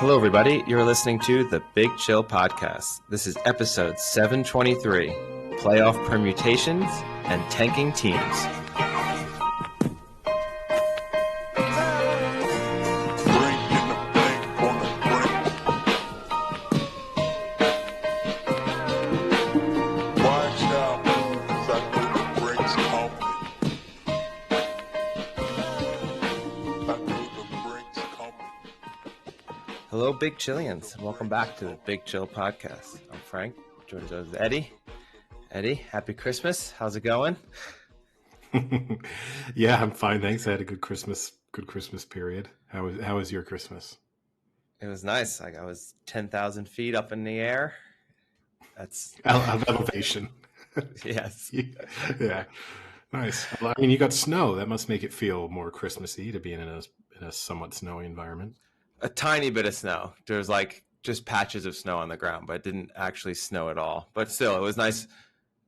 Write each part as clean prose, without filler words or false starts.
Hello, everybody. You're listening to the Big Chill Podcast. This is episode 723, Playoff Permutations and Tanking Teams. Hello, Big Chillians. Welcome back to the Big Chill Podcast. I'm Frank. Joined with Eddie. Eddie, happy Christmas. How's it going? Yeah, I'm fine. Thanks. I had a good Christmas period. How was your Christmas? It was nice. I was 10,000 feet up in the air. That's Of elevation. Yes. Yeah. Nice. Well, I mean, you got snow. That must make it feel more Christmassy to be in a somewhat snowy environment. A tiny bit of snow. There's like just patches of snow on the ground, but it didn't actually snow at all. But still, it was nice.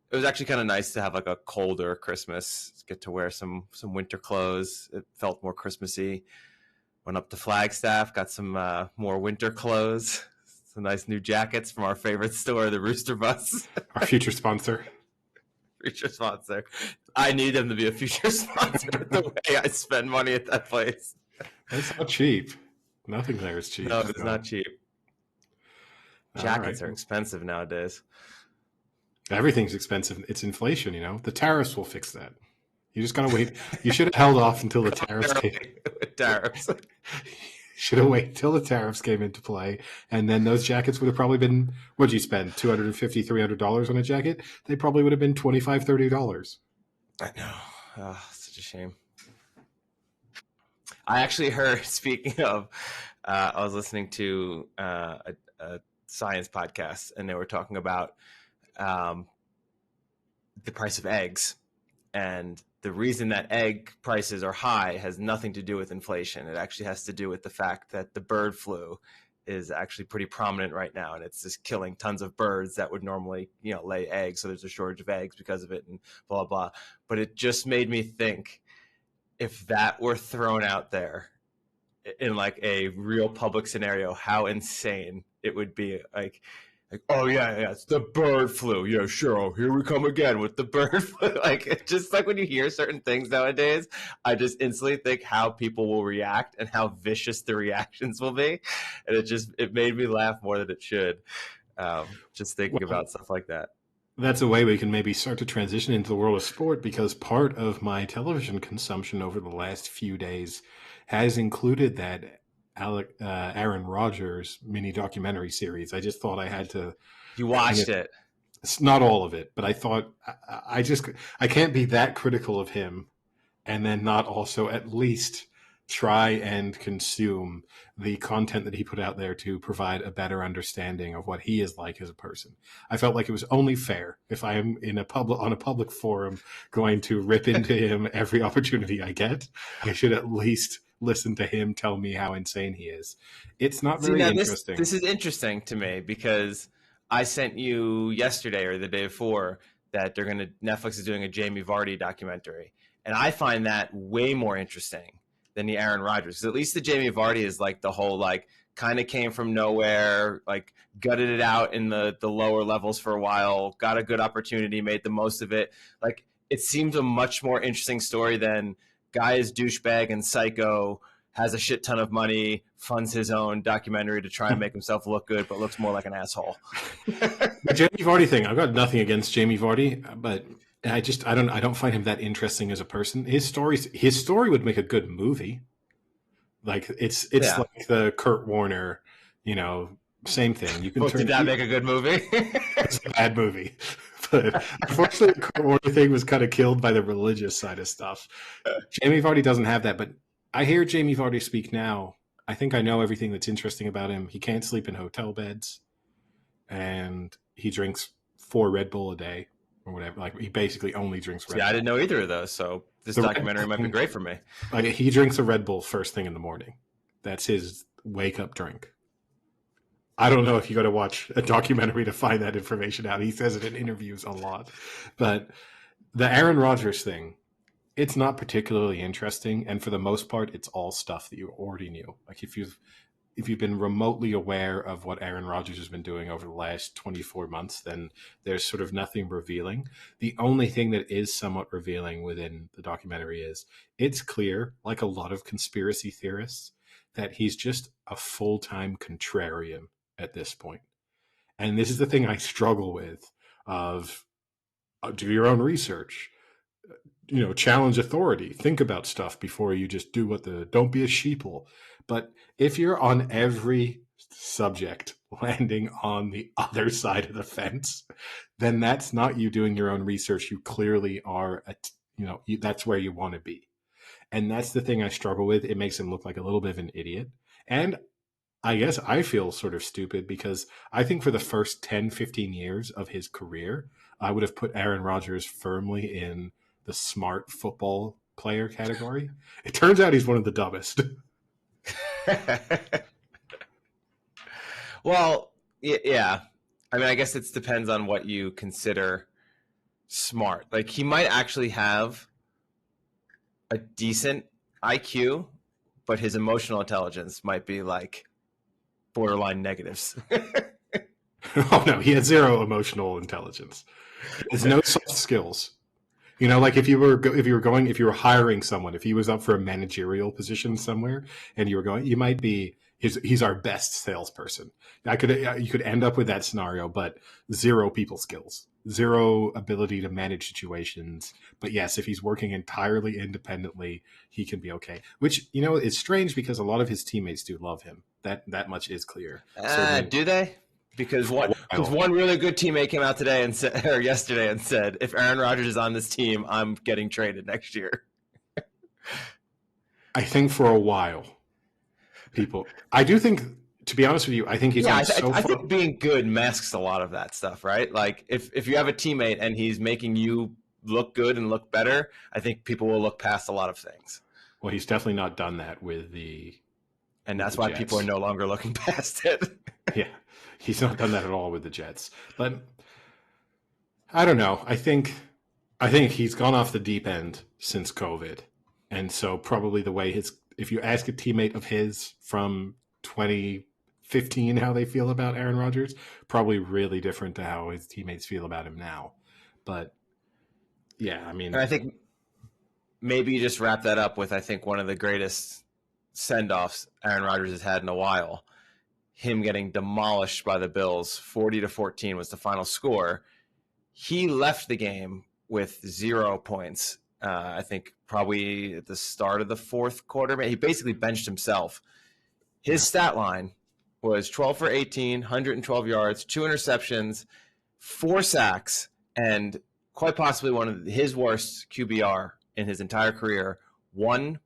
It was actually kind of nice to have like a colder Christmas, get to wear some winter clothes. It felt more Christmassy. Went up to Flagstaff, got some more winter clothes, some nice new jackets from our favorite store, the Rooster Bus. Our future sponsor. Future sponsor. I need them to be a future sponsor the way I spend money at that place. It's not cheap. Nothing there is cheap. No, it's not cheap. Jackets are expensive nowadays. Everything's expensive. It's inflation, you know. The tariffs will fix that. You just gotta wait. You should have held off until the tariffs came. Tariffs. Should have waited till the tariffs came into play, and then those jackets would have probably been. What'd you spend? $250, $300 on a jacket? They probably would have been $25, $30. I know. Oh, such a shame. I actually heard, speaking of, I was listening to a science podcast, and they were talking about the price of eggs. And the reason that egg prices are high has nothing to do with inflation. It actually has to do with the fact that the bird flu is actually pretty prominent right now, and it's just killing tons of birds that would normally, lay eggs. So there's a shortage of eggs because of it, and blah, blah, blah. But it just made me think, if that were thrown out there in like a real public scenario, how insane it would be. Like, oh yeah, it's the bird flu. Yeah, sure. Oh, here we come again with the bird flu. Like, it's just like when you hear certain things nowadays, I just instantly think how people will react and how vicious the reactions will be. And it made me laugh more than it should. Just thinking about stuff like that. That's a way we can maybe start to transition into the world of sport, because part of my television consumption over the last few days has included that Aaron Rodgers mini documentary series. I just thought I had to. You watched it? It's not all of it, but I thought I can't be that critical of him and then not also at least try and consume the content that he put out there to provide a better understanding of what he is like as a person. I felt like it was only fair, if I am on a public forum going to rip into him every opportunity I get, I should at least listen to him tell me how insane he is. It's not very interesting. This is interesting to me, because I sent you yesterday or the day before that Netflix is doing a Jamie Vardy documentary, and I find that way more interesting than the Aaron Rodgers. Because at least the Jamie Vardy is like the whole, like, kind of came from nowhere, like gutted it out in the lower levels for a while, got a good opportunity, made the most of it. Like, it seems a much more interesting story than guy is douchebag and psycho, has a shit ton of money, funds his own documentary to try and make himself look good, but looks more like an asshole. The Jamie Vardy thing, I've got nothing against Jamie Vardy, but I don't find him that interesting as a person. His story would make a good movie. Like, it's like the Kurt Warner, same thing. You can did that make a good movie? It's a bad movie. But unfortunately, the Kurt Warner thing was kind of killed by the religious side of stuff. Jamie Vardy doesn't have that, but I hear Jamie Vardy speak now. I think I know everything that's interesting about him. He can't sleep in hotel beds, and he drinks 4 Red Bull a day. Or whatever, like, he basically only drinks Red Bull. I didn't know either of those, so this documentary might be great for me. Like, he drinks a Red Bull first thing in the morning. That's his wake-up drink. I don't know if you got to watch a documentary to find that information out. He says it in interviews a lot. But the Aaron Rodgers thing, it's not particularly interesting, and for the most part, it's all stuff that you already knew. Like, if you've if you've been remotely aware of what Aaron Rodgers has been doing over the last 24 months, then there's sort of nothing revealing. The only thing that is somewhat revealing within the documentary is it's clear, like a lot of conspiracy theorists, that he's just a full-time contrarian at this point. And this is the thing I struggle with of do your own research, challenge authority, think about stuff before you just do don't be a sheeple. But if you're on every subject landing on the other side of the fence, then that's not you doing your own research. You clearly are, that's where you want to be. And that's the thing I struggle with. It makes him look like a little bit of an idiot. And I guess I feel sort of stupid because I think for the first 10, 15 years of his career, I would have put Aaron Rodgers firmly in the smart football player category. It turns out he's one of the dumbest. Well, yeah. I mean, I guess it depends on what you consider smart. Like, he might actually have a decent IQ, but his emotional intelligence might be like borderline negatives. Oh no, he has zero emotional intelligence. He has no soft skills. Like if you were hiring someone, if he was up for a managerial position somewhere, and you might be he's our best salesperson. You could end up with that scenario, but zero people skills, zero ability to manage situations. But yes, if he's working entirely independently, he can be okay. Which is strange because a lot of his teammates do love him. That much is clear. Do they? Because one really good teammate came out today yesterday and said, if Aaron Rodgers is on this team, I'm getting traded next year. I think for a while, I do think, to be honest with you, I think he's I think being good masks a lot of that stuff, right? Like if you have a teammate and he's making you look good and look better, I think people will look past a lot of things. Well, he's definitely not done that and that's why people are no longer looking past it. Yeah. He's not done that at all with the Jets. But I don't know. I think he's gone off the deep end since COVID. And so probably if you ask a teammate of his from 2015 how they feel about Aaron Rodgers, probably really different to how his teammates feel about him now. But yeah, I mean. And I think maybe you just wrap that up with, I think, one of the greatest send-offs Aaron Rodgers has had in a while. Him getting demolished by the Bills, 40-14 was the final score. He left the game with 0 points. I think probably at the start of the fourth quarter. He basically benched himself. His stat line was 12 for 18, 112 yards, 2 interceptions, 4 sacks, and quite possibly one of his worst QBR in his entire career, 1.2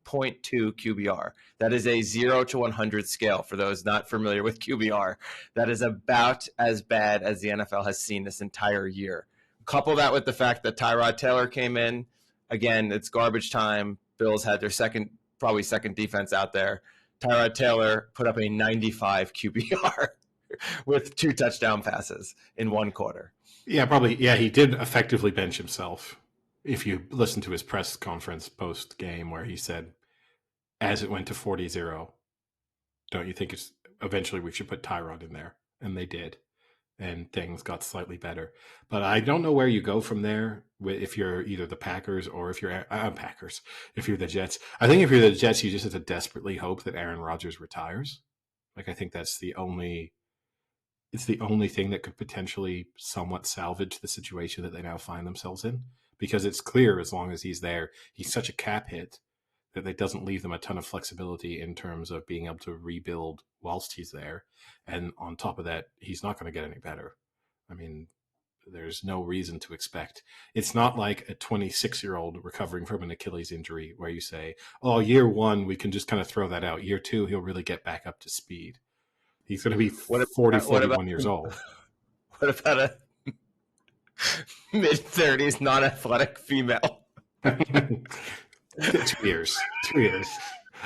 QBR. That is a 0 to 100 scale for those not familiar with QBR. That is about as bad as the NFL has seen this entire year. Couple that with the fact that Tyrod Taylor came in. Again, it's garbage time. Bills had their second defense out there. Tyrod Taylor put up a 95 QBR with 2 touchdown passes in 1 quarter. Yeah, probably. Yeah, he did effectively bench himself. If you listen to his press conference post-game where he said, as it went to 40-0, don't you think eventually we should put Tyrod in there? And they did. And things got slightly better. But I don't know where you go from there if you're either the Packers or if you're if you're the Jets. I think if you're the Jets, you just have to desperately hope that Aaron Rodgers retires. Like, I think it's the only thing that could potentially somewhat salvage the situation that they now find themselves in. Because it's clear as long as he's there, he's such a cap hit that it doesn't leave them a ton of flexibility in terms of being able to rebuild whilst he's there. And on top of that, he's not going to get any better. I mean, there's no reason to expect. It's not like a 26-year-old recovering from an Achilles injury where you say, oh, year 1, we can just kind of throw that out. Year 2, he'll really get back up to speed. He's going to be 41 years old. What about a mid-30s non-athletic female? 2 years.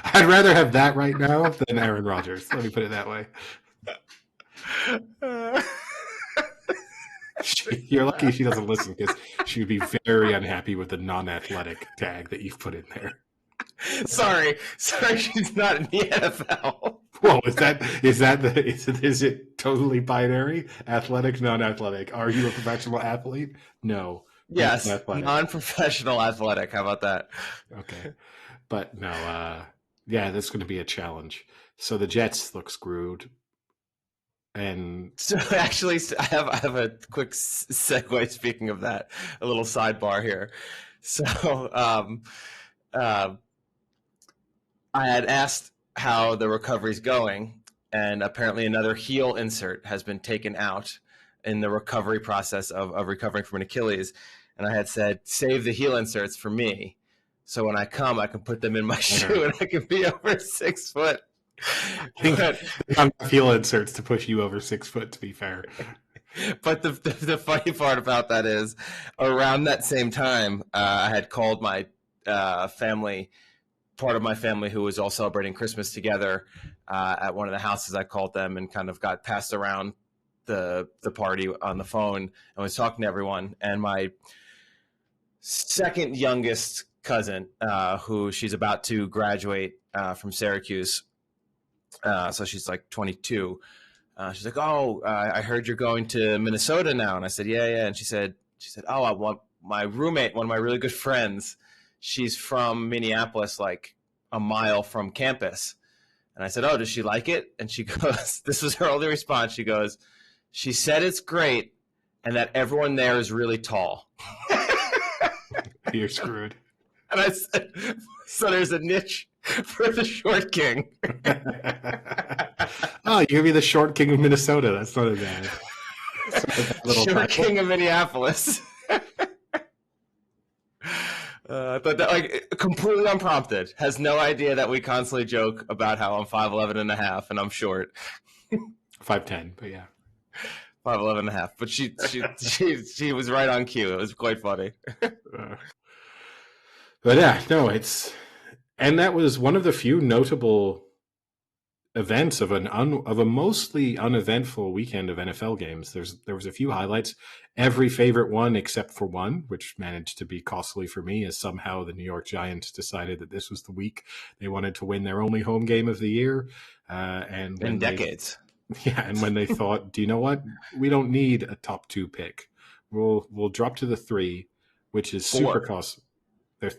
I'd rather have that right now than Aaron Rodgers. Let me put it that way. You're lucky she doesn't listen because she would be very unhappy with the non-athletic tag that you've put in there. Sorry, she's not in the NFL. Whoa, is it totally binary? Athletic, non-athletic. Are you a professional athlete? No. Yes, Athletic. non-professional athletic. How about that? Okay. But no, yeah, that's going to be a challenge. So the Jets look screwed. And so actually, I have a quick segue. Speaking of that, a little sidebar here. So uh, I had asked how the recovery's going, and apparently another heel insert has been taken out in the recovery process of recovering from an Achilles. And I had said, save the heel inserts for me. So when I come, I can put them in my shoe and I can be over 6 foot. But heel inserts to push you over 6 foot, to be fair. But the funny part about that is, around that same time, I had called my family, part of my family who was all celebrating Christmas together at one of the houses. I called them and kind of got passed around the party on the phone and was talking to everyone. And my second youngest cousin, who she's about to graduate from Syracuse, so she's like 22. She's like, "Oh, I heard you're going to Minnesota now." And I said, "Yeah." And she said, "Oh, I want my roommate, one of my really good friends. She's from Minneapolis, like a mile from campus." And I said, "Oh, does she like it?" And she goes, this was her only response. She goes, "She said it's great and that everyone there is really tall." You're screwed. And I said, so there's a niche for the short king. Oh, you're going to be the short king of Minnesota. That's not a bad. Short king of Minneapolis. But that, like, completely unprompted. Has no idea that we constantly joke about how I'm 5'11 and a half and I'm short. 5'10", but yeah. 5'11 and a half. But she was right on cue. It was quite funny. But yeah, no, and that was one of the few notable events of a mostly uneventful weekend of NFL games. There was a few highlights. Every favorite one except for one, which managed to be costly for me, as somehow the New York Giants decided that this was the week they wanted to win their only home game of the year. And in decades. And when they thought, do you know what? We don't need a top 2 pick. We'll drop to the 3, which is 4. Super costly.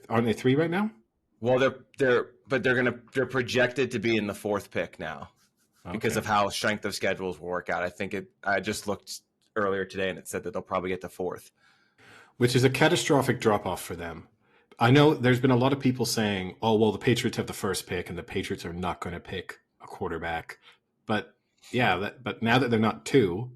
Aren't they 3 right now? Well, they're projected to be in the 4th pick now because of how strength of schedules will work out. I just looked earlier today and it said that they'll probably get to 4th, which is a catastrophic drop off for them. I know there's been a lot of people saying, "Oh, well, the Patriots have the 1st pick and the Patriots are not going to pick a quarterback." But yeah, but now that they're not 2,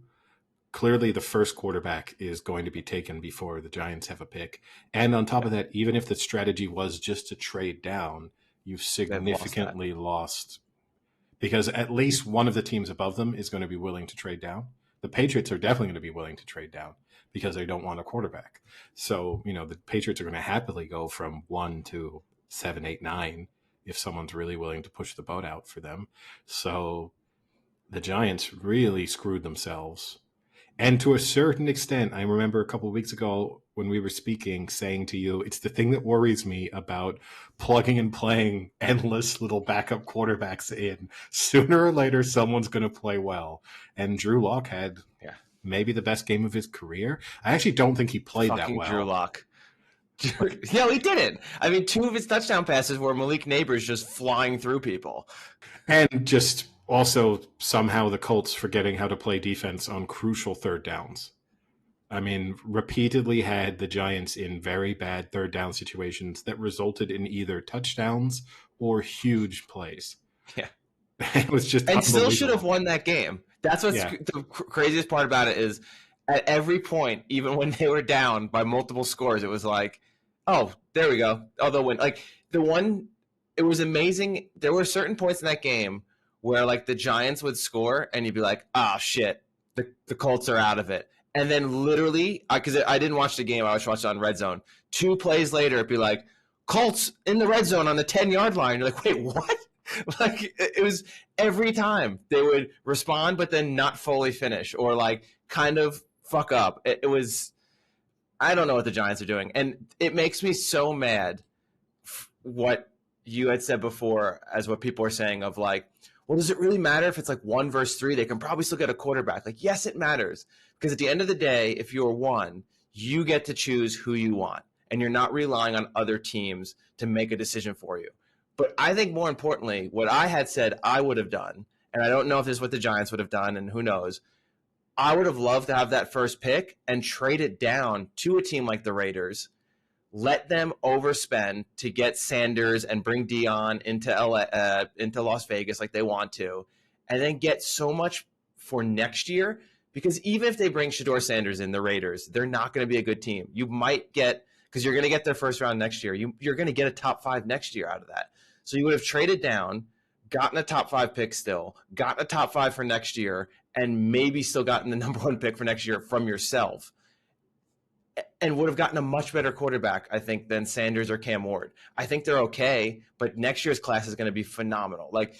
clearly the 1st quarterback is going to be taken before the Giants have a pick. And on top of that, even if the strategy was just to trade down, you've significantly lost, because at least one of the teams above them is going to be willing to trade down. The Patriots are definitely going to be willing to trade down because they don't want a quarterback. So, the Patriots are going to happily go from 1 to 7, 8, 9 if someone's really willing to push the boat out for them. So the Giants really screwed themselves. And to a certain extent, I remember a couple of weeks ago when we were speaking, saying to you, it's the thing that worries me about plugging and playing endless little backup quarterbacks in. Sooner or later, someone's going to play well. And Drew Lock had maybe the best game of his career. I actually don't think he played that well. Drew Lock. No, he didn't. I mean, 2 of his touchdown passes were Malik Neighbors just flying through people. And just also somehow the Colts forgetting how to play defense on crucial 3rd downs. I mean, repeatedly had the Giants in very bad 3rd down situations that resulted in either touchdowns or huge plays. Yeah. It was just and still should have won that game. That's what's the craziest part about it is at every point, even when they were down by multiple scores, it was like, oh, there we go. Oh, they'll win. Like it was amazing. There were certain points in that game where like the Giants would score and you'd be like, oh shit, the Colts are out of it. And then literally, because I didn't watch the game, I watched it on Red Zone. 2 plays later, it'd be like, Colts in the red zone on the 10-yard line. You're like, wait, what? Like, it was every time they would respond, but then not fully finish or like kind of fuck up. It was, I don't know what the Giants are doing. And it makes me so mad what you had said before, as what people are saying of like, well, does it really matter if it's like 1 versus 3? They can probably still get a quarterback. Like, yes, it matters. Because at the end of the day, if you're 1, you get to choose who you want. And you're not relying on other teams to make a decision for you. But I think more importantly, what I had said I would have done, and I don't know if this is what the Giants would have done, and who knows, I would have loved to have that first pick and trade it down to a team like the Raiders, let them overspend to get Sanders and bring Dion into into Las Vegas like they want to, and then get so much for next year. Because even if they bring Shedeur Sanders in, the Raiders, they're not going to be a good team. You might get, because you're going to get their first round next year, you're going to get a top 5 next year out of that. So you would have traded down, gotten a top 5 pick still, gotten a top 5 for next year, and maybe still gotten the number 1 pick for next year from yourself, and would have gotten a much better quarterback, I think, than Sanders or Cam Ward. I think they're okay, but next year's class is going to be phenomenal. Like,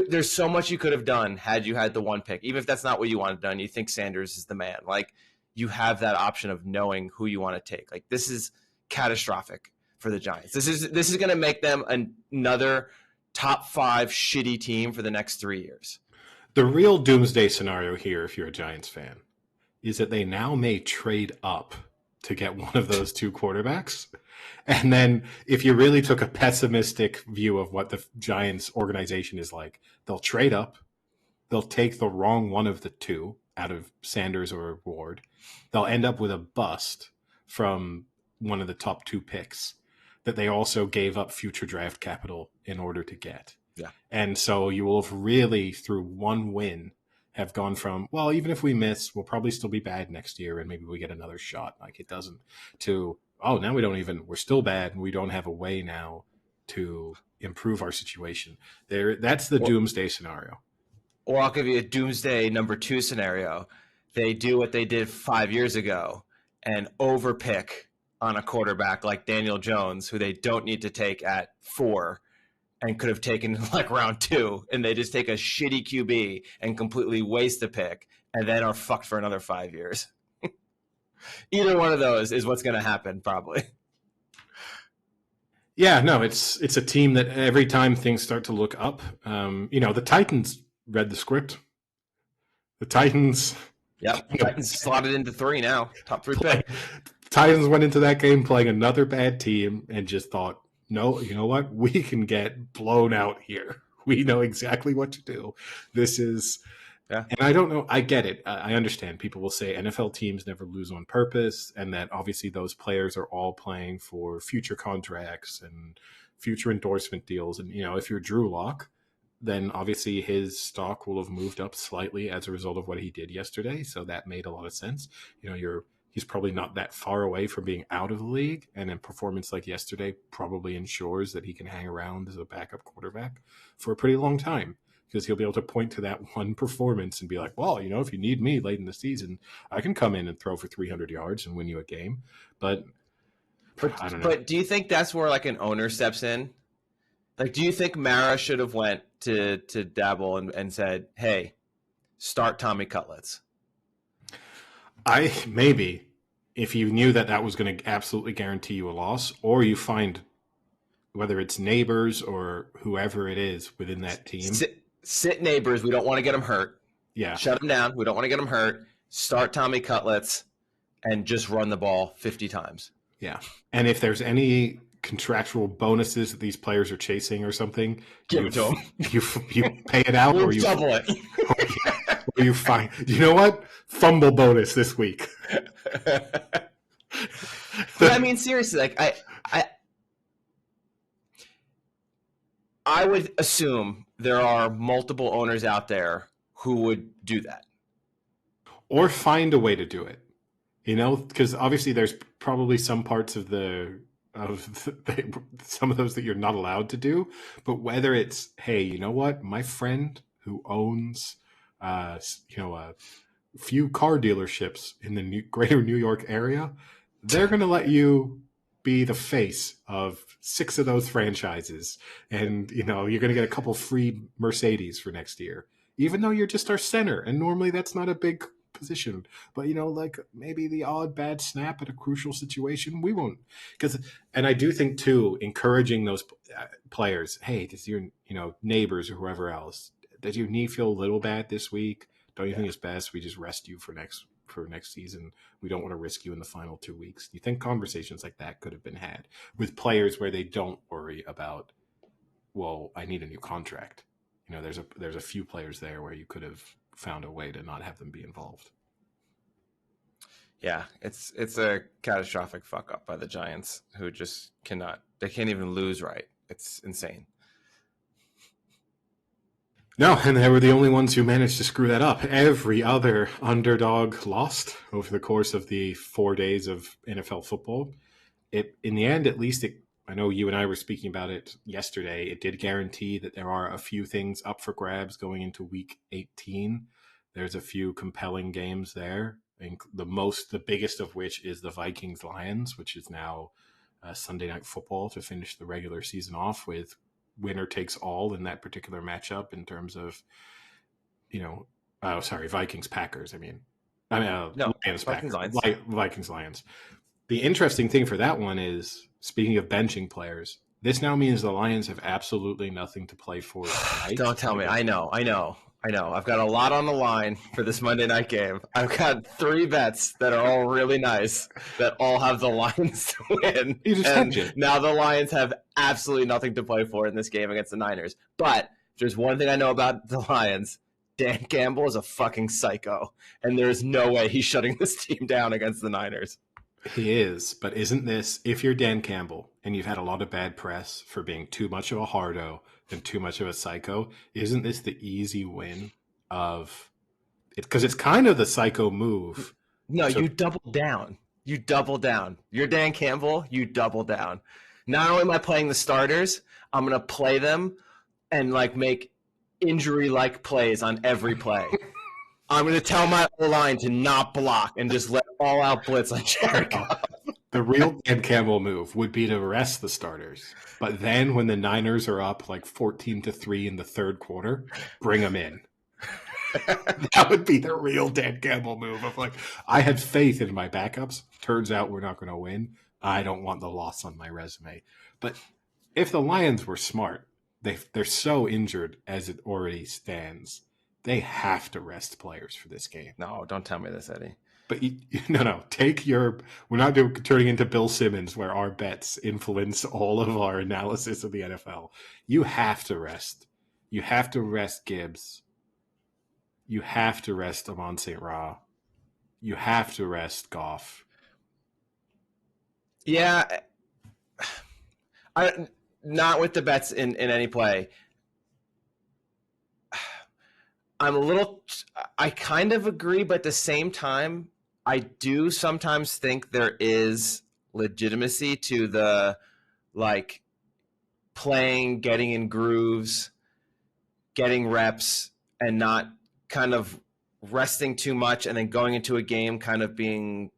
there's so much you could have done had you had the 1 pick. Even if that's not what you wanted done, you think Sanders is the man. Like, you have that option of knowing who you want to take. Like, this is catastrophic for the Giants. This is going to make them another top 5 shitty team for the next 3 years. The real doomsday scenario here, if you're a Giants fan, is that they now may trade up to get one of those 2 quarterbacks. And then if you really took a pessimistic view of what the Giants organization is like, they'll trade up. They'll take the wrong one of the 2 out of Sanders or Ward. They'll end up with a bust from one of the top 2 picks that they also gave up future draft capital in order to get. Yeah. And so you will have really, through 1 win, have gone from, well, even if we miss, we'll probably still be bad next year and maybe we get another shot like it doesn't, to, oh, now we're still bad and we don't have a way now to improve our situation. That's the doomsday scenario. Or I'll give you a doomsday number 2 scenario. They do what they did 5 years ago and overpick on a quarterback like Daniel Jones, who they don't need to take at 4 and could have taken like round 2, and they just take a shitty QB and completely waste the pick and then are fucked for another 5 years. Either one of those is what's going to happen, probably. Yeah, no, it's a team that every time things start to look up, the Titans read the script. The Titans. Yeah, Titans slotted into 3 now, top 3 pick. Titans went into that game playing another bad team and just thought, no, you know what? We can get blown out here. We know exactly what to do. This is, and I don't know. I get it. I understand. People will say NFL teams never lose on purpose, and that obviously those players are all playing for future contracts and future endorsement deals. And, if you're Drew Lock, then obviously his stock will have moved up slightly as a result of what he did yesterday. So that made a lot of sense. He's probably not that far away from being out of the league, and a performance like yesterday probably ensures that he can hang around as a backup quarterback for a pretty long time, because he'll be able to point to that one performance and be like, well, if you need me late in the season, I can come in and throw for 300 yards and win you a game. But I don't know. But do you think that's where like an owner steps in? Like, do you think Mara should have went to Dabble and said, hey, start Tommy Cutlets? Maybe if you knew that was going to absolutely guarantee you a loss, or you find, whether it's Neighbors or whoever it is within that team. Sit Neighbors. We don't want to get them hurt. Yeah. Shut them down. We don't want to get them hurt. Start Tommy Cutlets and just run the ball 50 times. Yeah. And if there's any contractual bonuses that these players are chasing or something, give it to them. You pay it out, or you double it. Or you find, you know what? Fumble bonus this week. But I mean, seriously, like I would assume there are multiple owners out there who would do that, or find a way to do it. Because obviously there's probably some parts of some of those that you're not allowed to do. But whether it's, hey, you know what, my friend who owns a few car dealerships in the greater New York area, they're going to let you be the face of 6 of those franchises. And, you're going to get a couple free Mercedes for next year, even though you're just our center. And normally that's not a big position. But, you know, like maybe the odd bad snap at a crucial situation, we won't. And I do think, too, encouraging those players, hey, does your, you know, neighbors or whoever else, does your knee feel a little bad this week? Don't you think it's best we just rest you for next season? We don't want to risk you in the final 2 weeks. Do you think conversations like that could have been had with players where they don't worry about, well, I need a new contract? You know, there's a few players there where you could have found a way to not have them be involved. Yeah, it's a catastrophic fuck up by the Giants, who just they can't even lose right. It's insane. No, and they were the only ones who managed to screw that up. Every other underdog lost over the course of the 4 days of NFL football. In the end, at least, I know you and I were speaking about it yesterday. It did guarantee that there are a few things up for grabs going into Week 18. There's a few compelling games there. The biggest of which is the Vikings-Lions, which is now Sunday Night Football to finish the regular season off with winner takes all in that particular matchup in terms of, you know, Vikings-Packers. No, Lions-Packers. Vikings-Lions. Vikings-Lions. The interesting thing for that one is, speaking of benching players, this now means the Lions have absolutely nothing to play for tonight. Don't tell me. I know. I've got a lot on the line for this Monday night game. I've got 3 bets that are all really nice, that all have the Lions to win. You just hedge it. Now the Lions have absolutely nothing to play for in this game against the Niners. But there's one thing I know about the Lions. Dan Campbell is a fucking psycho, and there's no way he's shutting this team down against the Niners. He is, but isn't this, if you're Dan Campbell and you've had a lot of bad press for being too much of a hardo and too much of a psycho, isn't this the easy win of it? Because it's kind of the psycho move. No, you double down. You double down. You're Dan Campbell, you double down. Not only am I playing the starters, I'm going to play them and like make injury-like plays on every play. I'm going to tell my line to not block and just let all-out blitz on Jericho. The real Dan Campbell move would be to rest the starters. But then when the Niners are up like 14-3 in the third quarter, bring them in. That would be the real Dan Campbell move of like, I had faith in my backups. Turns out we're not going to win. I don't want the loss on my resume. But if the Lions were smart, they're so injured as it already stands. They have to rest players for this game. No, don't tell me this, Eddie. But no. We're not turning into Bill Simmons where our bets influence all of our analysis of the NFL. You have to rest. You have to rest Gibbs. You have to rest Amon St. Ra. You have to rest Goff. Yeah. Not with the bets in any play. I kind of agree, but at the same time, I do sometimes think there is legitimacy to the, like, playing, getting in grooves, getting reps, and not kind of resting too much and then going into a game kind of being,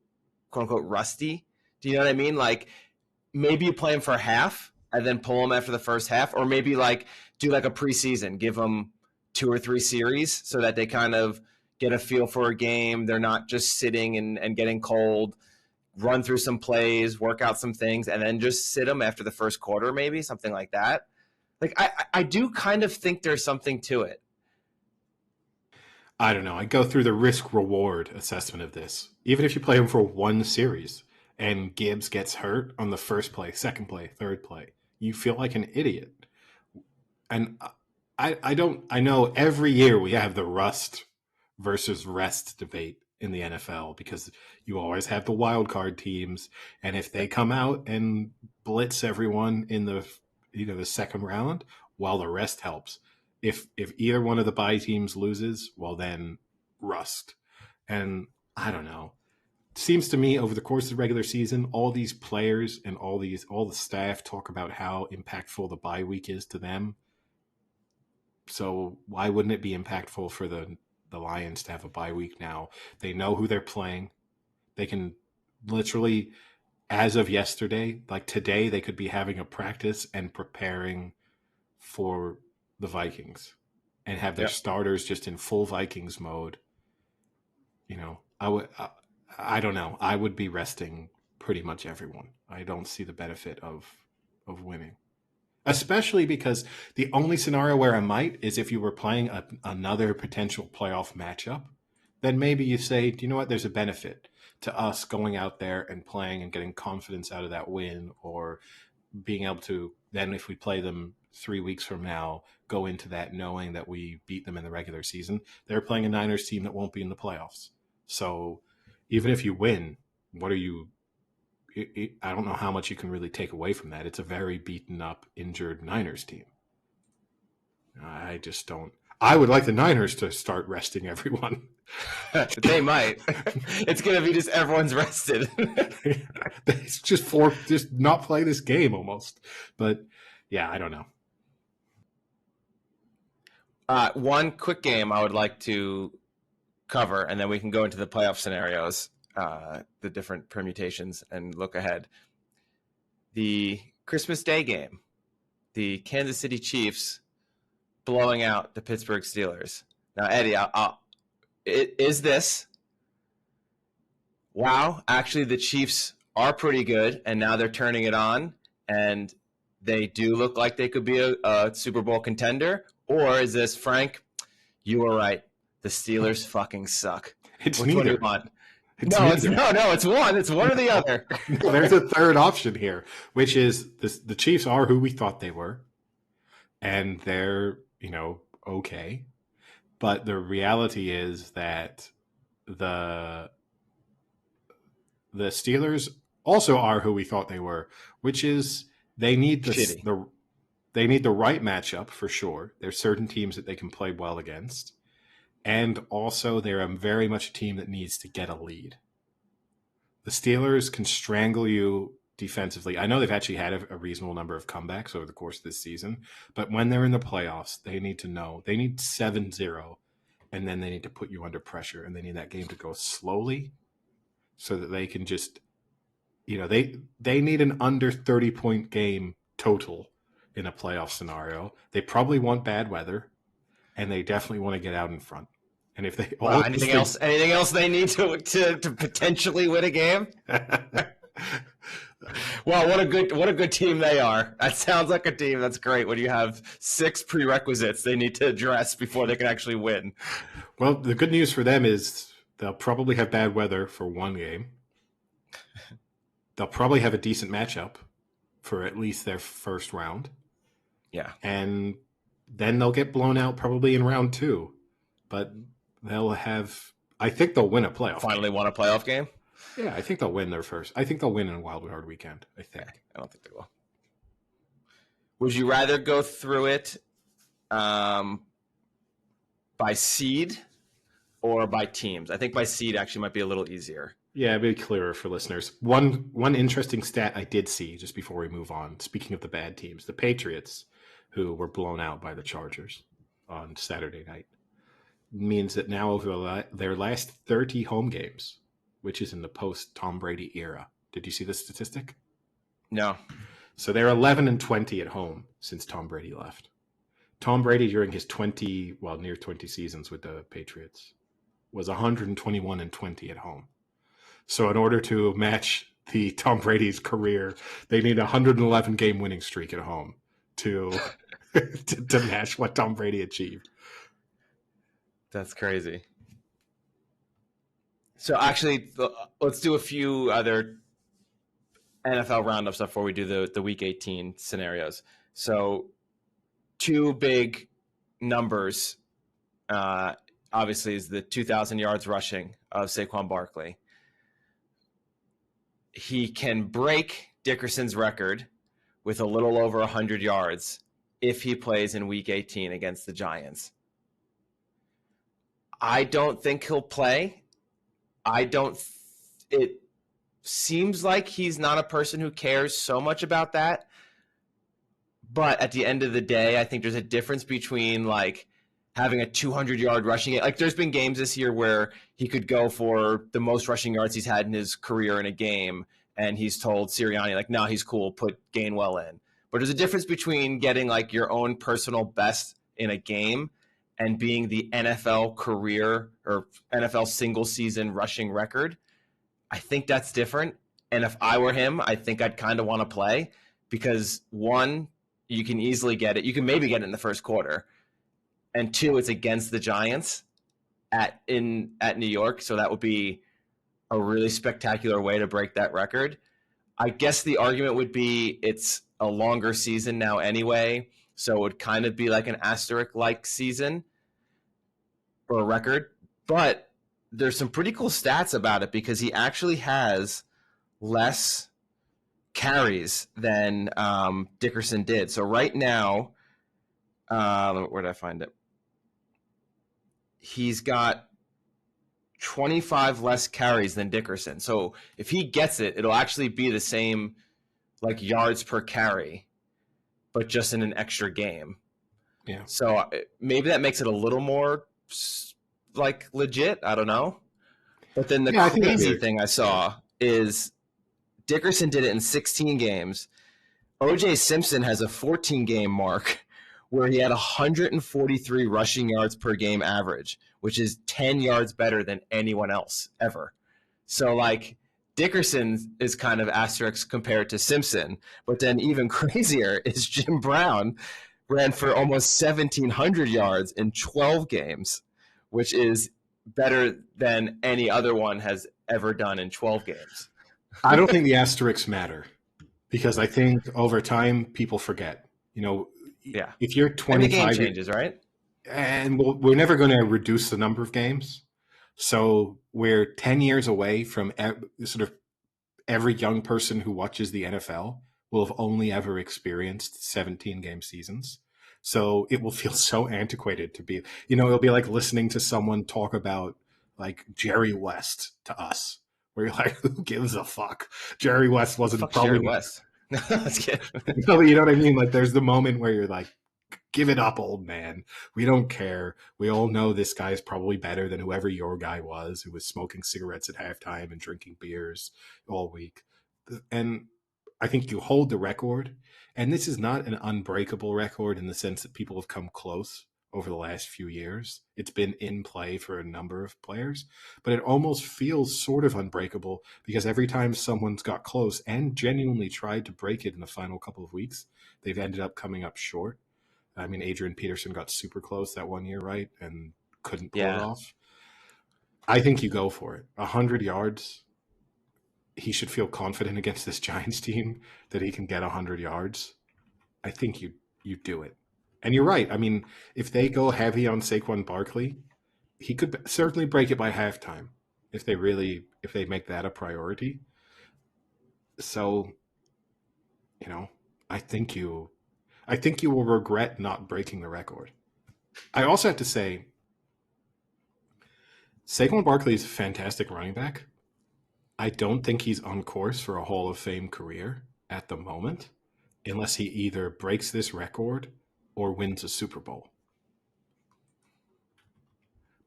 quote-unquote, rusty. Do you know what I mean? Like, maybe you play them for half and then pull them after the first half, or maybe, like, do, like, a preseason, give them 2 or 3 series so that they kind of get a feel for a game. They're not just sitting and getting cold, run through some plays, work out some things, and then just sit them after the first quarter, maybe something like that. Like, I do kind of think there's something to it. I don't know. I go through the risk-reward assessment of this. Even if you play him for 1 series and Gibbs gets hurt on the first play, second play, third play, you feel like an idiot. And I know every year we have the rust versus rest debate in the NFL because you always have the wild card teams, and if they come out and blitz everyone in the second round, well, the rest helps. If either one of the bye teams loses, well, then rust. And I don't know. It seems to me over the course of the regular season, all these players and all the staff talk about how impactful the bye week is to them. So why wouldn't it be impactful for the Lions to have a bye week now? They know who they're playing. They can literally, as of yesterday, like today, they could be having a practice and preparing for the Vikings and have their starters just in full Vikings mode. I don't know. I would be resting pretty much everyone. I don't see the benefit of winning, especially because the only scenario where I might is if you were playing another potential playoff matchup. Then maybe you say, do you know what? There's a benefit to us going out there and playing and getting confidence out of that win, or being able to then, if we play them 3 weeks from now, go into that knowing that we beat them in the regular season. They're playing a Niners team that won't be in the playoffs. So even if you win, what are you? I don't know how much you can really take away from that. It's a very beaten up, injured Niners team. I just don't. I would like the Niners to start resting everyone. They might. It's going to be just everyone's rested. It's just not play this game almost. But yeah, I don't know. One quick game I would like to cover, and then we can go into the playoff scenarios, the different permutations, and look ahead. The Christmas Day game, the Kansas City Chiefs blowing out the Pittsburgh Steelers. Now, Eddie, is this, wow, actually the Chiefs are pretty good, and now they're turning it on, and they do look like they could be a Super Bowl contender? Or is this, Frank, you were right, the Steelers fucking suck? It's neither. What do you want? It's one. It's one or the other. No, there's a third option here, which is the Chiefs are who we thought they were, and they're, okay. But the reality is that the Steelers also are who we thought they were, which is they need the right matchup for sure. There's certain teams that they can play well against. And also, they're very much a team that needs to get a lead. The Steelers can strangle you defensively. I know they've actually had a reasonable number of comebacks over the course of this season, but when they're in the playoffs, they need to know. They need 7-0, and then they need to put you under pressure, and they need that game to go slowly so that they can just, they need an under 30-point game total in a playoff scenario. They probably want bad weather, and they definitely want to get out in front. And if they anything else they need to potentially win a game? Well, what a good team they are. That sounds like a team that's great when you have 6 prerequisites they need to address before they can actually win. Well, the good news for them is they'll probably have bad weather for one game. They'll probably have a decent matchup for at least their first round. Yeah. And then they'll get blown out probably in round 2. But I think they'll win a playoff Finally won a playoff game? Yeah, I think they'll win their first. I think they'll win in a wild card weekend, I think. I don't think they will. Would you rather go through it by seed or by teams? I think by seed actually might be a little easier. Yeah, it'd be clearer for listeners. One interesting stat I did see just before we move on, speaking of the bad teams, the Patriots, who were blown out by the Chargers on Saturday night, means that now over their last 30 home games, which is in the post-Tom Brady era. Did you see the statistic? No. So they're 11-20 at home since Tom Brady left. Tom Brady, during his near 20 seasons with the Patriots, was 121-20 at home. So in order to match the Tom Brady's career, they need a 111-game winning streak at home to match what Tom Brady achieved. That's crazy. So actually, let's do a few other NFL roundup stuff before we do the Week 18 scenarios. So 2 big numbers, obviously, is the 2,000 yards rushing of Saquon Barkley. He can break Dickerson's record with a little over 100 yards if he plays in Week 18 against the Giants. I don't think he'll play. It seems like he's not a person who cares so much about that. But at the end of the day, I think there's a difference between like having a 200-yard rushing. Like there's been games this year where he could go for the most rushing yards he's had in his career in a game, and he's told Sirianni, like, no, he's cool, put Gainwell in. But there's a difference between getting like your own personal best in a game and being the NFL career or NFL single season rushing record, I think that's different. And if I were him, I think I'd kind of want to play because one, you can easily get it. You can maybe get it in the first quarter. And two, it's against the Giants at New York. So that would be a really spectacular way to break that record. I guess the argument would be it's a longer season now anyway. So it would kind of be like an asterisk-like season or a record. But there's some pretty cool stats about it because he actually has less carries than Dickerson did. So right now, where did I find it? He's got 25 less carries than Dickerson. So if he gets it, it'll actually be the same like yards per carry, but just in an extra game. Yeah. So maybe that makes it a little more like legit. I don't know. But then the crazy thing I saw is Dickerson did it in 16 games. O.J. Simpson has a 14-game mark where he had 143 rushing yards per game average, which is 10 yards better than anyone else ever. So, like, Dickerson is kind of asterisk compared to Simpson. But then even crazier is Jim Brown ran for almost 1,700 yards in 12 games, which is better than any other one has ever done in 12 games. I don't think the asterisks matter because I think over time people forget. Yeah. If you're 25, and the game changes, right? And we're never going to reduce the number of games. So we're 10 years away from sort of every young person who watches the NFL will have only ever experienced 17-game seasons. So it will feel so antiquated to be, it'll be like listening to someone talk about like Jerry West to us, where you're like, who gives a fuck? Jerry West wasn't probably Jerry West. That's good. No, you know what I mean? Like there's the moment where you're like, give it up, old man. We don't care. We all know this guy is probably better than whoever your guy was who was smoking cigarettes at halftime and drinking beers all week. And I think you hold the record. And this is not an unbreakable record in the sense that people have come close over the last few years. It's been in play for a number of players, but it almost feels sort of unbreakable because every time someone's got close and genuinely tried to break it in the final couple of weeks, they've ended up coming up short. I mean, Adrian Peterson got super close that one year, right? And couldn't pull it off. I think you go for it. 100 yards. He should feel confident against this Giants team that he can get 100 yards. I think you do it. And you're right. I mean, if they go heavy on Saquon Barkley, he could certainly break it by halftime if they make that a priority. So, I think you will regret not breaking the record. I also have to say, Saquon Barkley is a fantastic running back. I don't think he's on course for a Hall of Fame career at the moment, unless he either breaks this record or wins a Super Bowl.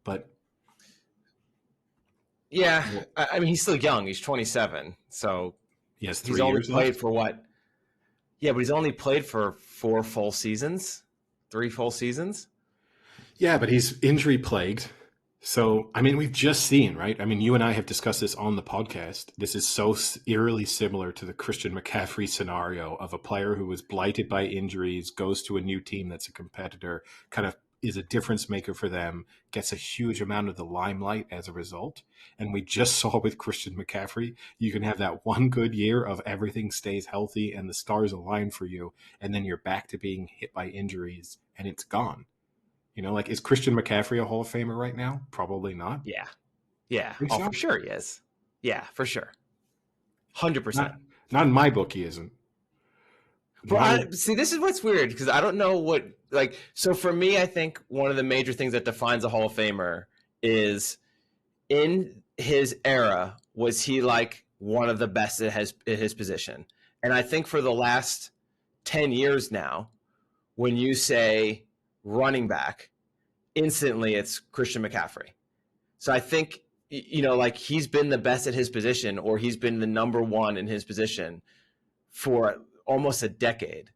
But yeah, I mean, he's still young. He's 27, so he has 3 he's only years played left. for what? Yeah, but he's only played for 3 full seasons. Yeah, but he's injury plagued. So, I mean, we've just seen, right? I mean, you and I have discussed this on the podcast. This is so eerily similar to the Christian McCaffrey scenario of a player who was blighted by injuries, goes to a new team that's a competitor, kind of is a difference maker for them, gets a huge amount of the limelight as a result. And we just saw with Christian McCaffrey, you can have that one good year of everything stays healthy and the stars align for you, and then you're back to being hit by injuries and it's gone. Like, is Christian McCaffrey a Hall of Famer right now? Probably not. Yeah. Oh, for sure he is. Yeah, for sure. 100%. Not in my book, he isn't. But see, this is what's weird because I don't know what so for me, I think one of the major things that defines a Hall of Famer is in his era, was he like one of the best at his position? And I think for the last 10 years now, when you say running back, instantly it's Christian McCaffrey. So I think, like he's been the best at his position, or he's been the number one in his position for almost a decade.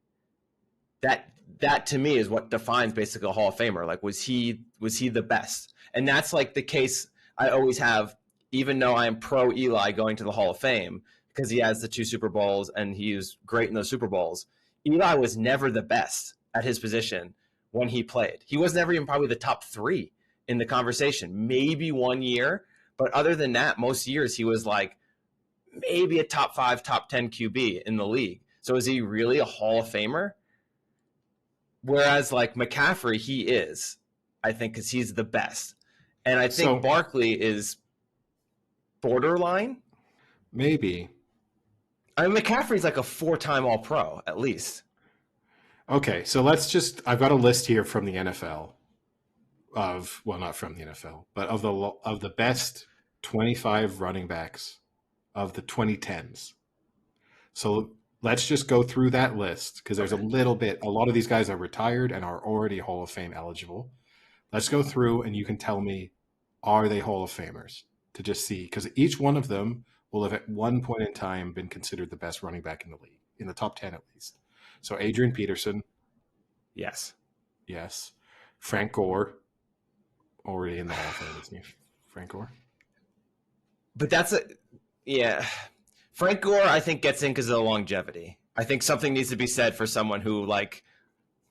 that to me is what defines basically a Hall of Famer. Like, was he the best? And that's like the case I always have, even though I am pro Eli going to the Hall of Fame because he has the 2 Super Bowls and he was great in those Super Bowls. Eli was never the best at his position when he played. He was never even probably the top 3 in the conversation. Maybe one year, but other than that, most years he was like maybe a top 5, top 10 QB in the league. So is he really a Hall of Famer? Whereas like McCaffrey, he is, I think, because he's the best. And I think Barkley is borderline. Maybe. I mean, McCaffrey's like a 4-time All-Pro, at least. Okay, so I've got a list here from the NFL not from the NFL, but of the best 25 running backs of the 2010s. So let's just go through that list because there's a lot of these guys are retired and are already Hall of Fame eligible. Let's go through and you can tell me, are they Hall of Famers, to just see, because each one of them will have at one point in time been considered the best running back in the league, in the top 10 at least. So Adrian Peterson. Yes. Frank Gore, already in the Hall of Fame, isn't he? Frank Gore. But Frank Gore, I think, gets in because of the longevity. I think something needs to be said for someone who like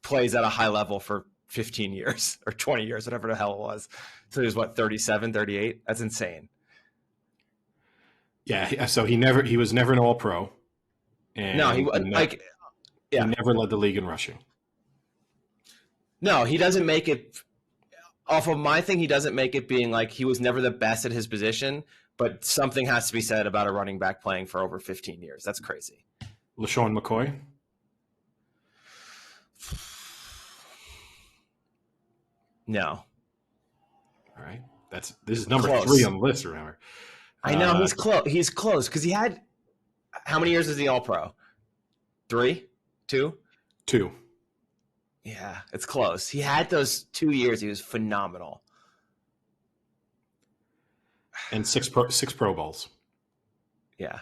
plays at a high level for 15 years or 20 years, whatever the hell it was. So he was 37, 38? That's insane. Yeah, so he was never an All-Pro. And no, he never led the league in rushing. No, he doesn't make it off of my thing. He doesn't make it being like he was never the best at his position, but something has to be said about a running back playing for over 15 years. That's crazy. LaShawn McCoy. No. All right. This is number 3 on the list, remember. I know he's close. He's close because he had how many years was he All-Pro? 3? 2? 2. Yeah, it's close. He had those 2 years. He was phenomenal. And 6 Pro Bowls. Yeah,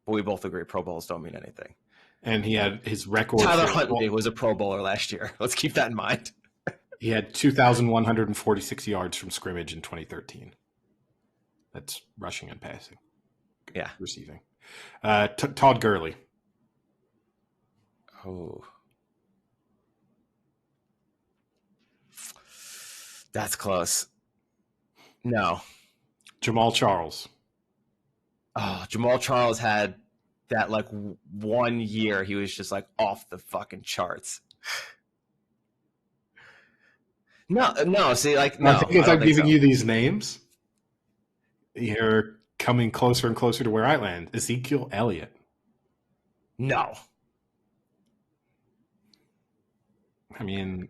but we both agree Pro Bowls don't mean anything. And he had his record. Tyler Huntley was a Pro Bowler last year. Let's keep that in mind. He had 2,146 yards from scrimmage in 2013. That's rushing and passing. Yeah. Receiving. Todd Gurley. Oh. That's close. No. Jamal Charles. Oh, Jamal Charles had that like 1 year he was just like off the fucking charts. No. See, like no. I think as I'm giving you these names, you're coming closer and closer to where I land. Ezekiel Elliott. No. I mean,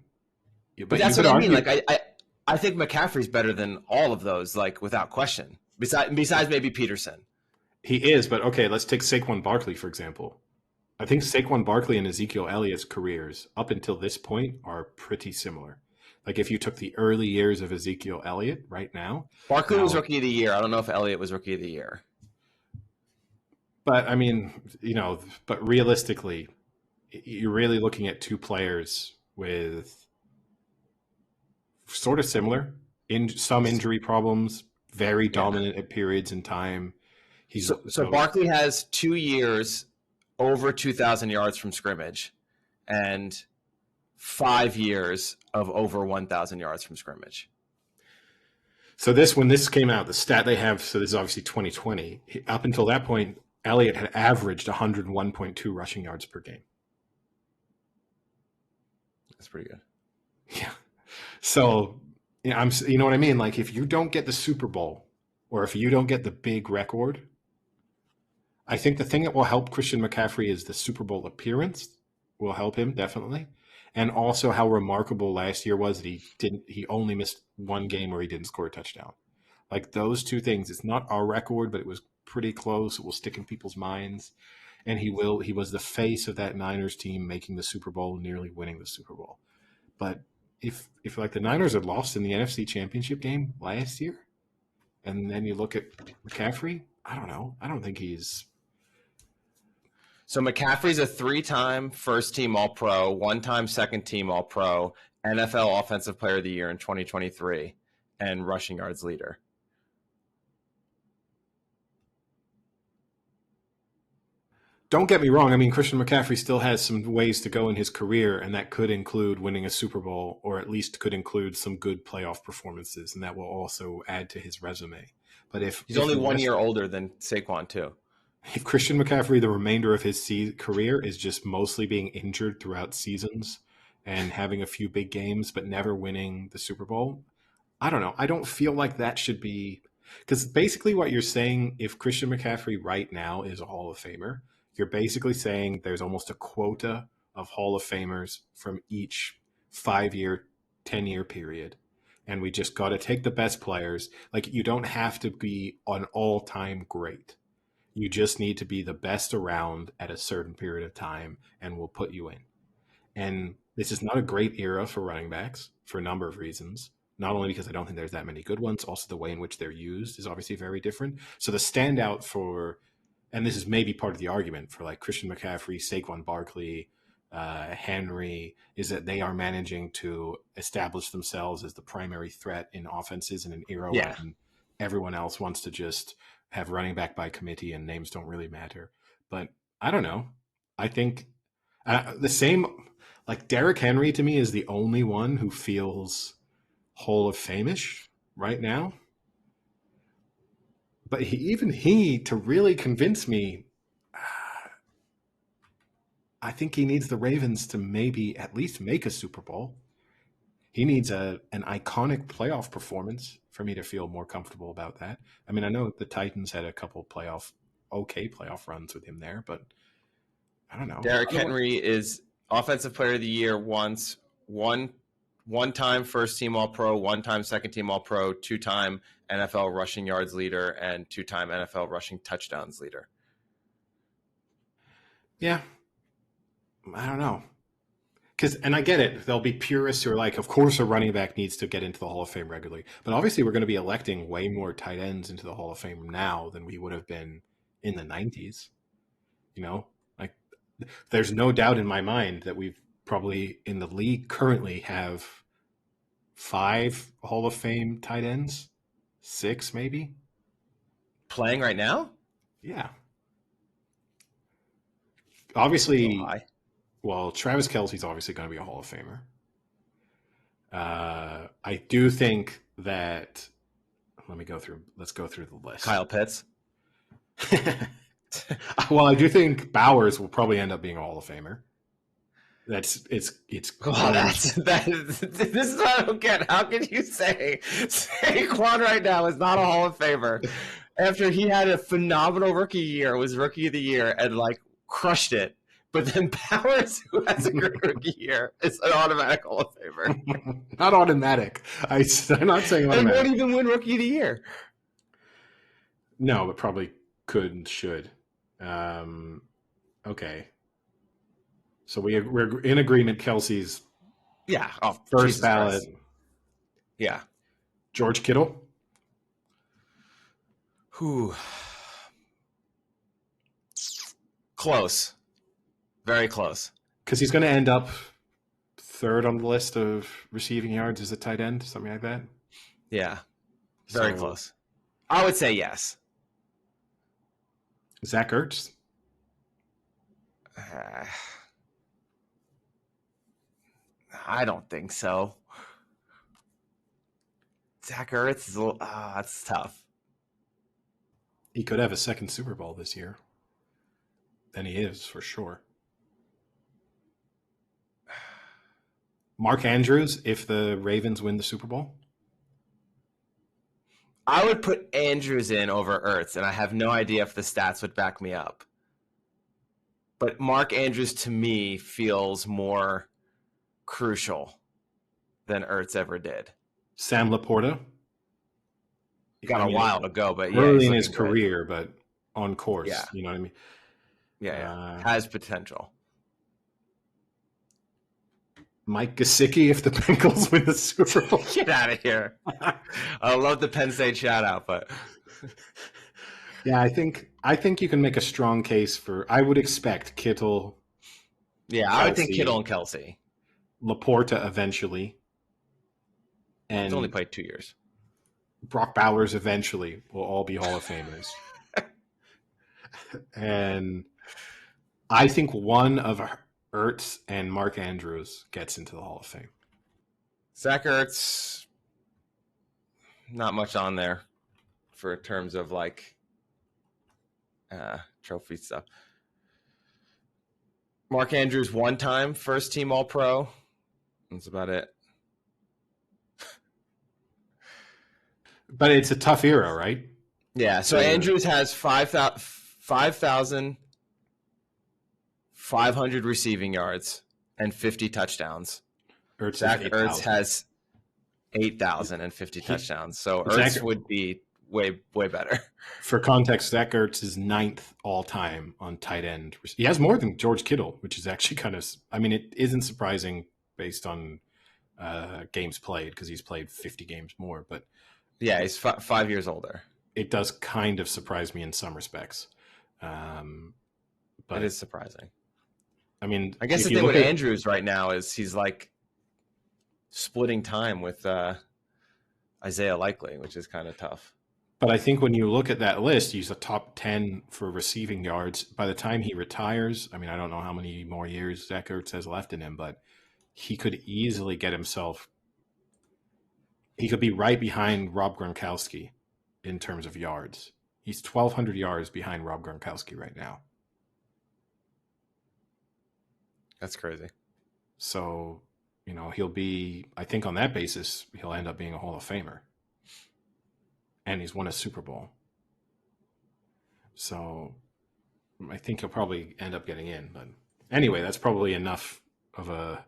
but that's what I mean. Like I think McCaffrey's better than all of those, like without question. Besides maybe Peterson. He is, but okay, let's take Saquon Barkley, for example. I think Saquon Barkley and Ezekiel Elliott's careers up until this point are pretty similar. Like if you took the early years of Ezekiel Elliott right now. Barkley was Rookie of the Year. I don't know if Elliott was Rookie of the Year. But I mean, but realistically, you're really looking at 2 players with sort of similar some injury problems, very dominant at periods in time. So Barkley has 2 years over 2,000 yards from scrimmage and 5 years of over 1,000 yards from scrimmage. So when this came out, the stat they have, so this is obviously 2020. Up until that point, Elliott had averaged 101.2 rushing yards per game. That's pretty good. Yeah. So, you know what I mean? Like if you don't get the Super Bowl or if you don't get the big record, I think the thing that will help Christian McCaffrey is the Super Bowl appearance will help him definitely. And also how remarkable last year was that he only missed 1 game where he didn't score a touchdown. Like those 2 things, it's not our record, but it was pretty close. It will stick in people's minds. And he was the face of that Niners team making the Super Bowl, nearly winning the Super Bowl. But if like the Niners had lost in the NFC Championship game last year, and then you look at McCaffrey, I don't know. I don't think he's. So McCaffrey's a 3-time first-team All-Pro, 1-time second-team All-Pro, NFL Offensive Player of the Year in 2023, and rushing yards leader. Don't get me wrong. I mean, Christian McCaffrey still has some ways to go in his career, and that could include winning a Super Bowl, or at least could include some good playoff performances, and that will also add to his resume. But he's only 1 year older than Saquon, too. If Christian McCaffrey, the remainder of his career, is just mostly being injured throughout seasons and having a few big games, but never winning the Super Bowl, I don't know. I don't feel like that should be, because basically what you're saying, if Christian McCaffrey right now is a Hall of Famer, you're basically saying there's almost a quota of Hall of Famers from each 5-year, 10-year period. And we just got to take the best players. Like, you don't have to be an all-time great. You just need to be the best around at a certain period of time, and we'll put you in. And this is not a great era for running backs for a number of reasons. Not only because I don't think there's that many good ones, also the way in which they're used is obviously very different. So the standout for, and this is maybe part of the argument for like Christian McCaffrey, Saquon Barkley, Henry, is that they are managing to establish themselves as the primary threat in offenses in an era when everyone else wants to just have running back by committee and names don't really matter. But I don't know. I think the same, like Derrick Henry to me is the only one who feels Hall of Fame-ish right now. But even he, to really convince me, I think he needs the Ravens to maybe at least make a Super Bowl. He needs an iconic playoff performance for me to feel more comfortable about that. I mean, I know the Titans had a couple okay playoff runs with him there, but I don't know. Derrick Henry is Offensive Player of the Year once, one-time first-team All-Pro, 1-time second-team All-Pro, 2-time NFL rushing yards leader, and 2-time NFL rushing touchdowns leader. Yeah. I don't know. And I get it. There'll be purists who are like, of course a running back needs to get into the Hall of Fame regularly. But obviously we're going to be electing way more tight ends into the Hall of Fame now than we would have been in the 90s. You know, like there's no doubt in my mind that we've probably in the league currently have 5 Hall of Fame tight ends, 6 maybe. Playing right now? Yeah. Obviously, well, Travis Kelce's obviously going to be a Hall of Famer. I do think that, let's go through the list. Kyle Pitts. Well, I do think Bowers will probably end up being a Hall of Famer. It's this is what I don't get. How can you say Saquon right now is not a Hall of Famer after he had a phenomenal rookie year, was Rookie of the Year, and like crushed it? But then Bowers, who has a great rookie year, is an automatic Hall of Famer. Not automatic. I'm not saying automatic. And won't even win Rookie of the Year. No, but probably could and should. Okay. So we're in agreement. Kelce's first Jesus ballot. Christ. Yeah. George Kittle. Whew. Close. Very close. Because he's going to end up 3rd on the list of receiving yards as a tight end, something like that. Yeah. Very close. I would say yes. Zach Ertz. I don't think so. Zach Ertz is a little, that's tough. He could have a second Super Bowl this year. Then he is, for sure. Mark Andrews, if the Ravens win the Super Bowl? I would put Andrews in over Ertz, and I have no idea if the stats would back me up. But Mark Andrews, to me, feels more crucial than Ertz ever did. Sam Laporta? Got a while to go, but early in his career, but on course. Yeah. You know what I mean? Yeah. Has potential. Mike Gesicki if the Bengals win the Super Bowl. Get out of here. I love the Penn State shout out, but Yeah, I think you can make a strong case for. I would expect Kittle, Yeah, I would think Kittle Kelsey, and Kelsey. Laporta eventually, He's only and played 2 years. Brock Bowers eventually will all be Hall of Famers. And I think one of Ertz and Mark Andrews gets into the Hall of Fame. Zach Ertz, not much on there for terms of like trophy stuff. Mark Andrews, one time first team All Pro. That's about it. But it's a tough era, right? Yeah. So Andrews has 5,500 receiving yards and 50 touchdowns. Zach Ertz has 8,050 touchdowns. So Ertz would be way better. For context, Zach Ertz is 9th all time on tight end. He has more than George Kittle, which is actually kind of. I mean, it isn't surprising based on games played because he's played 50 games more. But yeah, he's 5 years older. It does kind of surprise me in some respects. But it is surprising. I mean, I guess the thing with Andrews right now is he's like splitting time with Isaiah Likely, which is kind of tough. But I think when you look at that list, he's a top 10 for receiving yards. By the time he retires, I mean, I don't know how many more years Zach Ertz has left in him, but he could easily get himself. He could be right behind Rob Gronkowski in terms of yards. He's 1,200 yards behind Rob Gronkowski right now. That's crazy. So, he'll be, I think on that basis, he'll end up being a Hall of Famer. And he's won a Super Bowl. So I think he'll probably end up getting in. But anyway, that's probably enough of a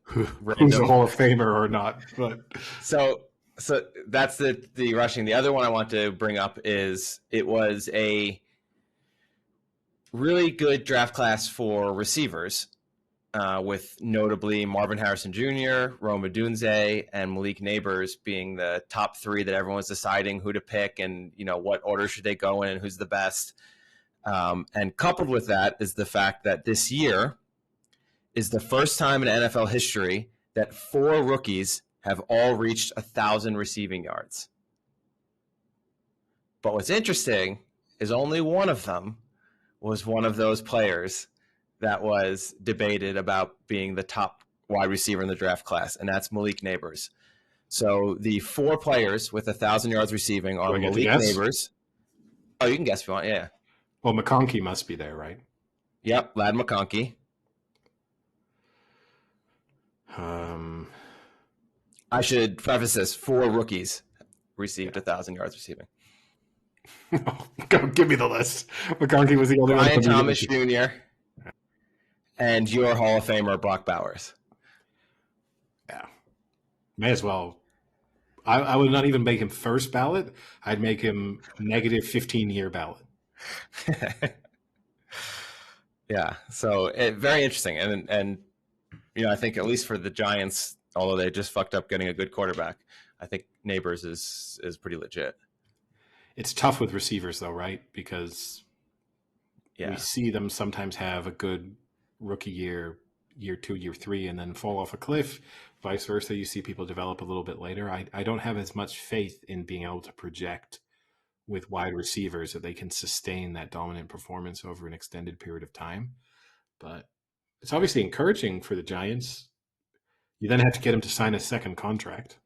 who's a Hall of Famer or not. But so that's the rushing. The other one I want to bring up is it was a really good draft class for receivers. With notably Marvin Harrison Jr., Rome Odunze, and Malik Neighbors being the top three that everyone was deciding who to pick and, what order should they go in and who's the best. And coupled with that is the fact that this year is the first time in NFL history that 4 rookies have all reached 1,000 receiving yards. But what's interesting is only one of them was one of those players that was debated about being the top wide receiver in the draft class, and that's Malik Neighbors. So the 4 players with 1,000 yards receiving are Malik Neighbors. Oh, you can guess if you want, yeah. Well, McConkey must be there, right? Yep, Lad McConkey. I should preface this: 4 rookies received 1,000 yards receiving. Go, give me the list. McConkey was the only one. Brian Thomas Jr. and your Hall of Famer, Brock Bowers. Yeah. May as well. I would not even make him first ballot. I'd make him negative 15-year ballot. Yeah. So very interesting. And I think at least for the Giants, although they just fucked up getting a good quarterback, I think Neighbors is pretty legit. It's tough with receivers though, right? Because we see them sometimes have a good rookie year 2, year 3, and then fall off a cliff. Vice versa, you see people develop a little bit later. I don't have as much faith in being able to project with wide receivers that they can sustain that dominant performance over an extended period of time. But it's obviously encouraging for the Giants. You then have to get him to sign a second contract.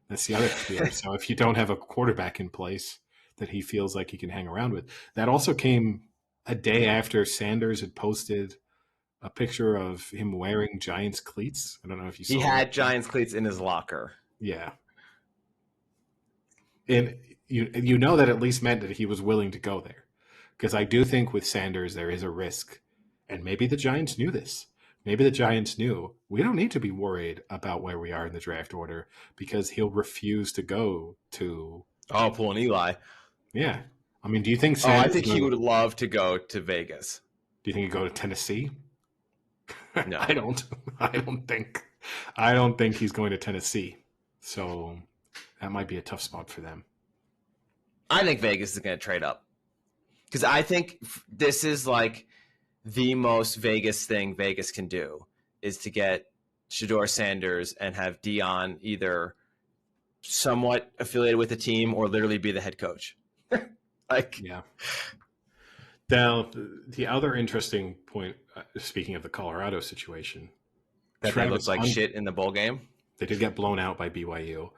That's the other fear. So if you don't have a quarterback in place that he feels like he can hang around with, that also came a day after Sanders had posted a picture of him wearing Giants cleats. I don't know if you saw. He had Giants cleats in his locker. Yeah. And you know that at least meant that he was willing to go there. Because I do think with Sanders there is a risk. And maybe the Giants knew this. Maybe the Giants knew we don't need to be worried about where we are in the draft order because he'll refuse to go to. Oh, pulling Eli. Yeah. I mean, do you think Sanders... I think he would love to go to Vegas. Do you think he'd go to Tennessee? No. I don't think he's going to Tennessee. So that might be a tough spot for them. I think Vegas is going to trade up. Because I think this is like the most Vegas thing Vegas can do is to get Shedeur Sanders and have Dion either somewhat affiliated with the team or literally be the head coach. Like, Yeah. Now, the other interesting point, speaking of the Colorado situation, that they looked Travis like Hunt, shit in the bowl game. they did get blown out by BYU.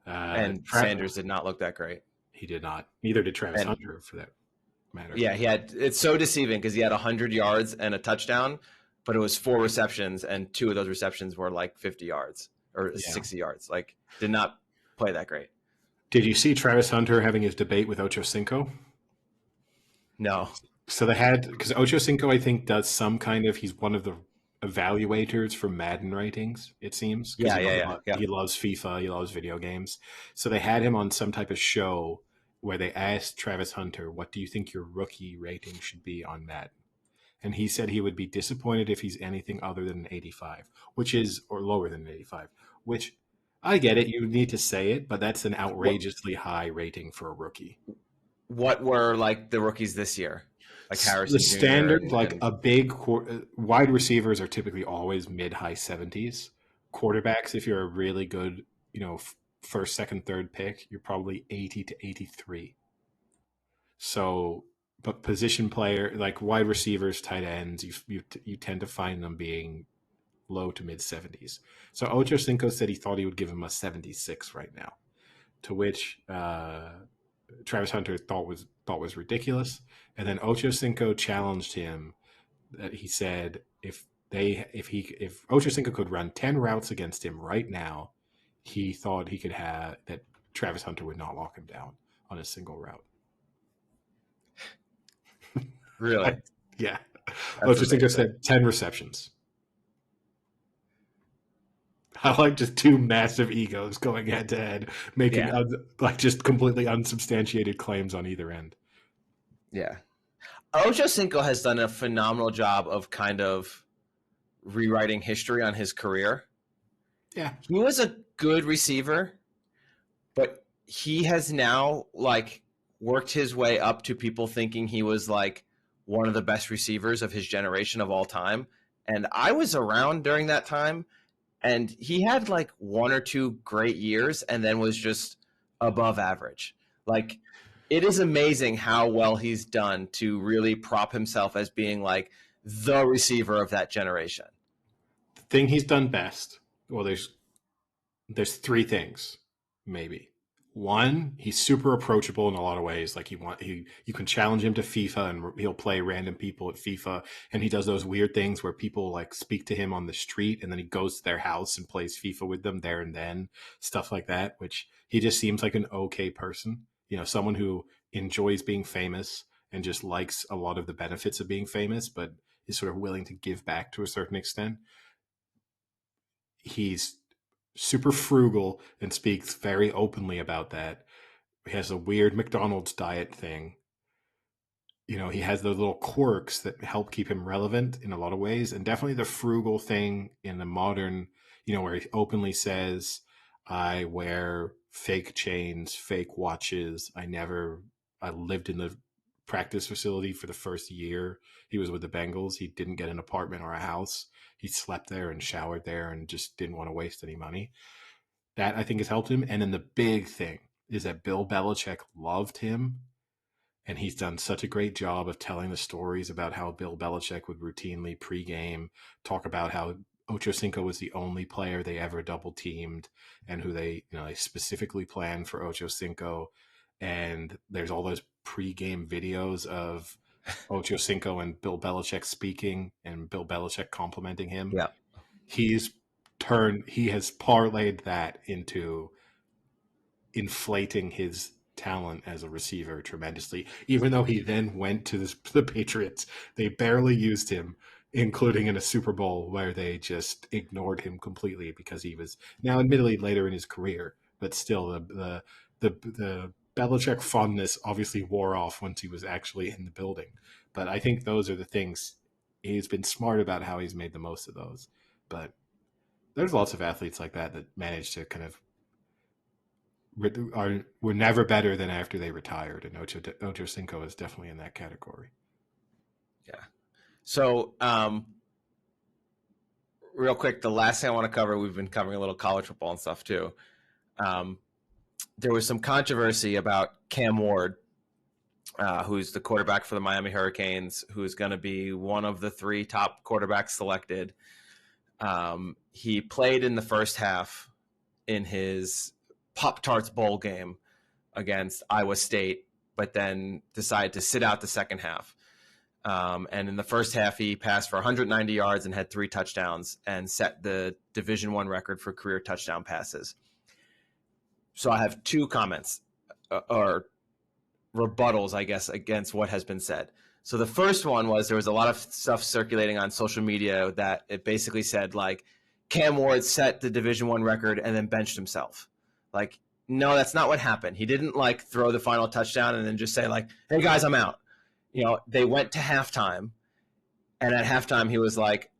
And Sanders did not look that great. He did not. Neither did Travis And Hunter, for that matter. yeah, it's so deceiving because he had 100 yards and a touchdown, but it was 4 receptions, and 2 of those receptions were like 50 yards or 60 yards. Like, did not play that great. Did you see Travis Hunter having his debate with Ocho Cinco? No. So they had, because Ocho Cinco, I think, does some kind of, he's one of the evaluators for Madden ratings, it seems. Yeah. He loves FIFA, he loves video games. So they had him on some type of show where they asked Travis Hunter, what do you think your rookie rating should be on Madden? And he said he would be disappointed if he's anything other than an 85, or lower than an 85, which I get it. You need to say it, but that's an outrageously high rating for a rookie. What were like the rookies this year? Like Harrison The Jr. standard, a big wide receivers are typically always mid-high 70s. Quarterbacks, if you're a really good, first, second, third pick, you're probably 80 to 83. So, but position player, like wide receivers, tight ends, you tend to find them being low to mid 70s. So Ocho Cinco said he thought he would give him a 76 right now, to which Travis Hunter thought was ridiculous. And then Ocho Cinco challenged him. That he said if Ocho Cinco could run 10 routes against him right now, he thought he could have that Travis Hunter would not lock him down on a single route. Really? Yeah. Ocho Cinco said 10 receptions. I like just 2 massive egos going head to head, making just completely unsubstantiated claims on either end. Yeah. Ocho Cinco has done a phenomenal job of kind of rewriting history on his career. Yeah. He was a good receiver, but he has now like worked his way up to people thinking he was like one of the best receivers of his generation of all time. And I was around during that time, and he had like 1 or 2 great years and then was just above average. Like, it is amazing how well he's done to really prop himself as being like the receiver of that generation. The thing he's done best, well, there's 3 things, maybe. 1, he's super approachable in a lot of ways. Like you can challenge him to FIFA and he'll play random people at FIFA. And he does those weird things where people like speak to him on the street and then he goes to their house and plays FIFA with them there and then, stuff like that, which he just seems like an okay person. Someone who enjoys being famous and just likes a lot of the benefits of being famous, but is sort of willing to give back to a certain extent. He's super frugal and speaks very openly about that. He has a weird McDonald's diet thing. He has those little quirks that help keep him relevant in a lot of ways. And definitely the frugal thing in the modern, where he openly says, I wear fake chains, fake watches. I lived in the practice facility for the first year he was with the Bengals. He didn't get an apartment or a house. He slept there and showered there and just didn't want to waste any money. That, I think, has helped him. And then the big thing is that Bill Belichick loved him. And he's done such a great job of telling the stories about how Bill Belichick would routinely pregame talk about how Ocho Cinco was the only player they ever double teamed and who they specifically planned for Ocho Cinco. And there's all those pregame videos of Ocho Cinco and Bill Belichick speaking and Bill Belichick complimenting him. Yeah. He has parlayed that into inflating his talent as a receiver tremendously. Even though he then went to the Patriots, they barely used him, including in a Super Bowl where they just ignored him completely because he was now admittedly later in his career, but still the Belichick fondness obviously wore off once he was actually in the building. But I think those are the things. He's been smart about how he's made the most of those. But there's lots of athletes like that manage to kind of were never better than after they retired, and Ocho Cinco is definitely in that category. Yeah. So, real quick, the last thing I want to cover, we've been covering a little college football and stuff too. There was some controversy about Cam Ward, who's the quarterback for the Miami Hurricanes, who's going to be one of the 3 top quarterbacks selected. He played in the first half in his Pop-Tarts Bowl game against Iowa State, but then decided to sit out the second half. And in the first half, he passed for 190 yards and had 3 touchdowns and set the Division I record for career touchdown passes. So I have 2 comments or rebuttals, I guess, against what has been said. So the first one was there was a lot of stuff circulating on social media that it basically said, like, Cam Ward set the Division I record and then benched himself. Like, no, that's not what happened. He didn't, like, throw the final touchdown and then just say, like, hey, guys, I'm out. You know, they went to halftime, and at halftime he was like,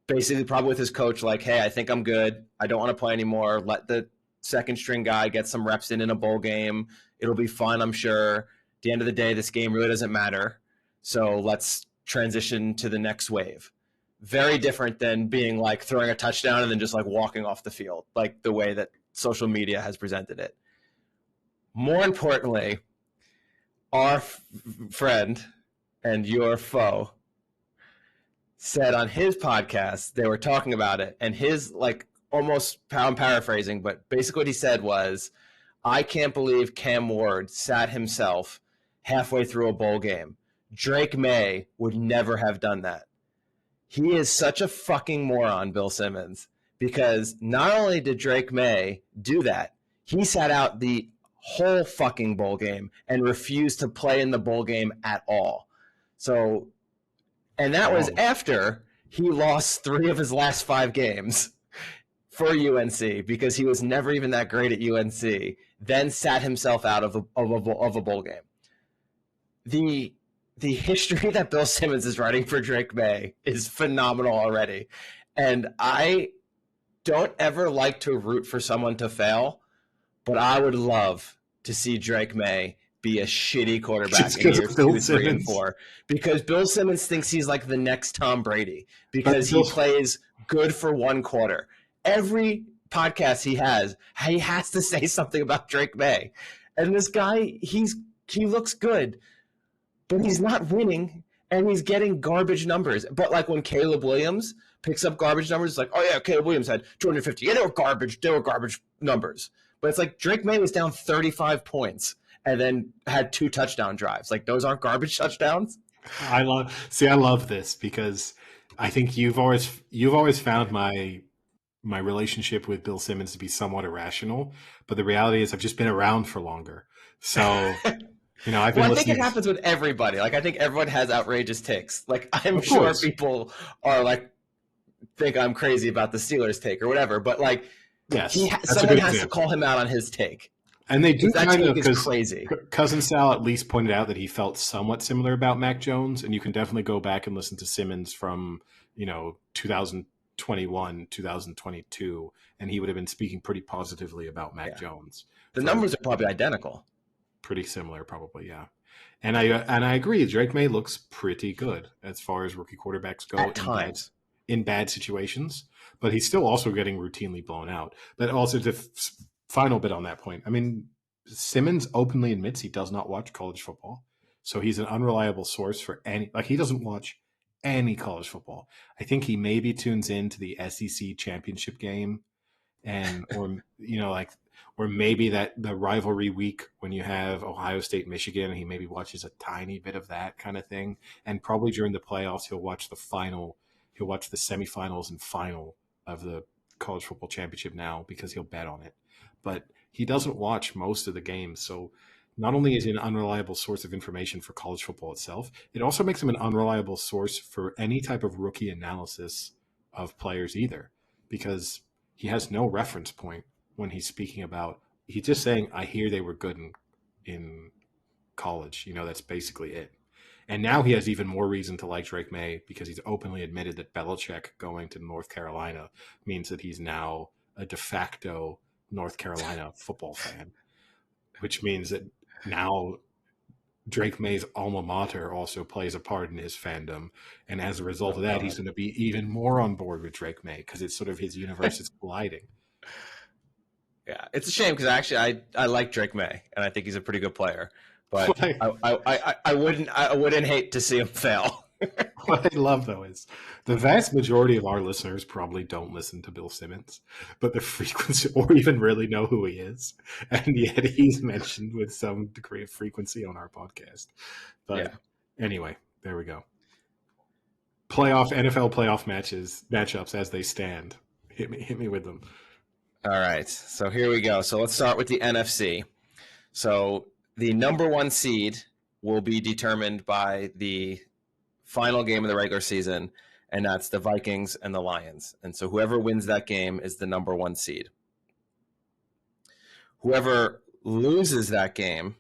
basically probably with his coach, like, hey, I think I'm good. I don't want to play anymore. Let the second string guy get some reps in a bowl game. It'll be fun, I'm sure. At the end of the day, this game really doesn't matter. So let's transition to the next wave. Very different than being like throwing a touchdown and then just like walking off the field, like the way that social media has presented it. More importantly, our friend and your foe said on his podcast, they were talking about it, and his, like, almost, I'm paraphrasing, but basically what he said was, I can't believe Cam Ward sat himself halfway through a bowl game. Drake May would never have done that. He is such a fucking moron, Bill Simmons, because not only did Drake May do that, he sat out the whole fucking bowl game and refused to play in the bowl game at all. So, and that was after he lost 3 of his last 5 games for UNC because he was never even that great at UNC, then sat himself out of a bowl game. The history that Bill Simmons is writing for Drake May is phenomenal already. And I don't ever like to root for someone to fail, but I would love to see Drake May be a shitty quarterback in years 2, 3, and 4. Because Bill Simmons thinks he's like the next Tom Brady because he plays good for 1 quarter. Every podcast he has to say something about Drake May. And this guy, he looks good, but he's not winning, and he's getting garbage numbers. But like when Caleb Williams picks up garbage numbers, it's like, oh yeah, Caleb Williams had 250. Yeah, they were garbage numbers. But it's like Drake May was down 35 points and then had 2 touchdown drives. Like, those aren't garbage touchdowns. I love this because I think you've always found my relationship with Bill Simmons to be somewhat irrational, but the reality is I've just been around for longer. So, you know, I've been I think it happens with everybody. Like, I think everyone has outrageous takes. Like, I'm sure people are like, think I'm crazy about the Steelers take or whatever, but like, yes, someone has to call him out on his take. And they do that kind take is crazy. Cousin Sal at least pointed out that he felt somewhat similar about Mac Jones, and you can definitely go back and listen to Simmons from, 2021, 2022, and he would have been speaking pretty positively about Mac Jones. The numbers are probably identical. Pretty similar, probably, yeah. And I agree. Drake May looks pretty good as far as rookie quarterbacks go at times in bad situations, but he's still also getting routinely blown out. But also, the final bit on that point, I mean, Simmons openly admits he does not watch college football, so he's an unreliable source for he doesn't watch any college football. I think he maybe tunes into the SEC championship game, or maybe that the rivalry week when you have Ohio State, Michigan, he maybe watches a tiny bit of that kind of thing. And probably during the playoffs, he'll watch the semifinals and final of the college football championship now because he'll bet on it. But he doesn't watch most of the games. So not only is he an unreliable source of information for college football itself, it also makes him an unreliable source for any type of rookie analysis of players either, because he has no reference point when he's speaking about. He's just saying, I hear they were good in college. That's basically it. And now he has even more reason to like Drake May because he's openly admitted that Belichick going to North Carolina means that he's now a de facto North Carolina football fan, which means that now Drake May's alma mater also plays a part in his fandom. And as a result of that, he's going to be even more on board with Drake May because it's sort of his universe is colliding. Yeah, it's a shame because actually I like Drake May and I think he's a pretty good player, but I wouldn't hate to see him fail. What I love though is the vast majority of our listeners probably don't listen to Bill Simmons, but the frequency or even really know who he is, and yet he's mentioned with some degree of frequency on our podcast. But anyway, there we go. NFL playoff matchups as they stand. Hit me with them. All right, so here we go. So let's start with the NFC. So the number 1 seed will be determined by the final game of the regular season, and that's the Vikings and the Lions. And so whoever wins that game is the number 1 seed. Whoever loses that game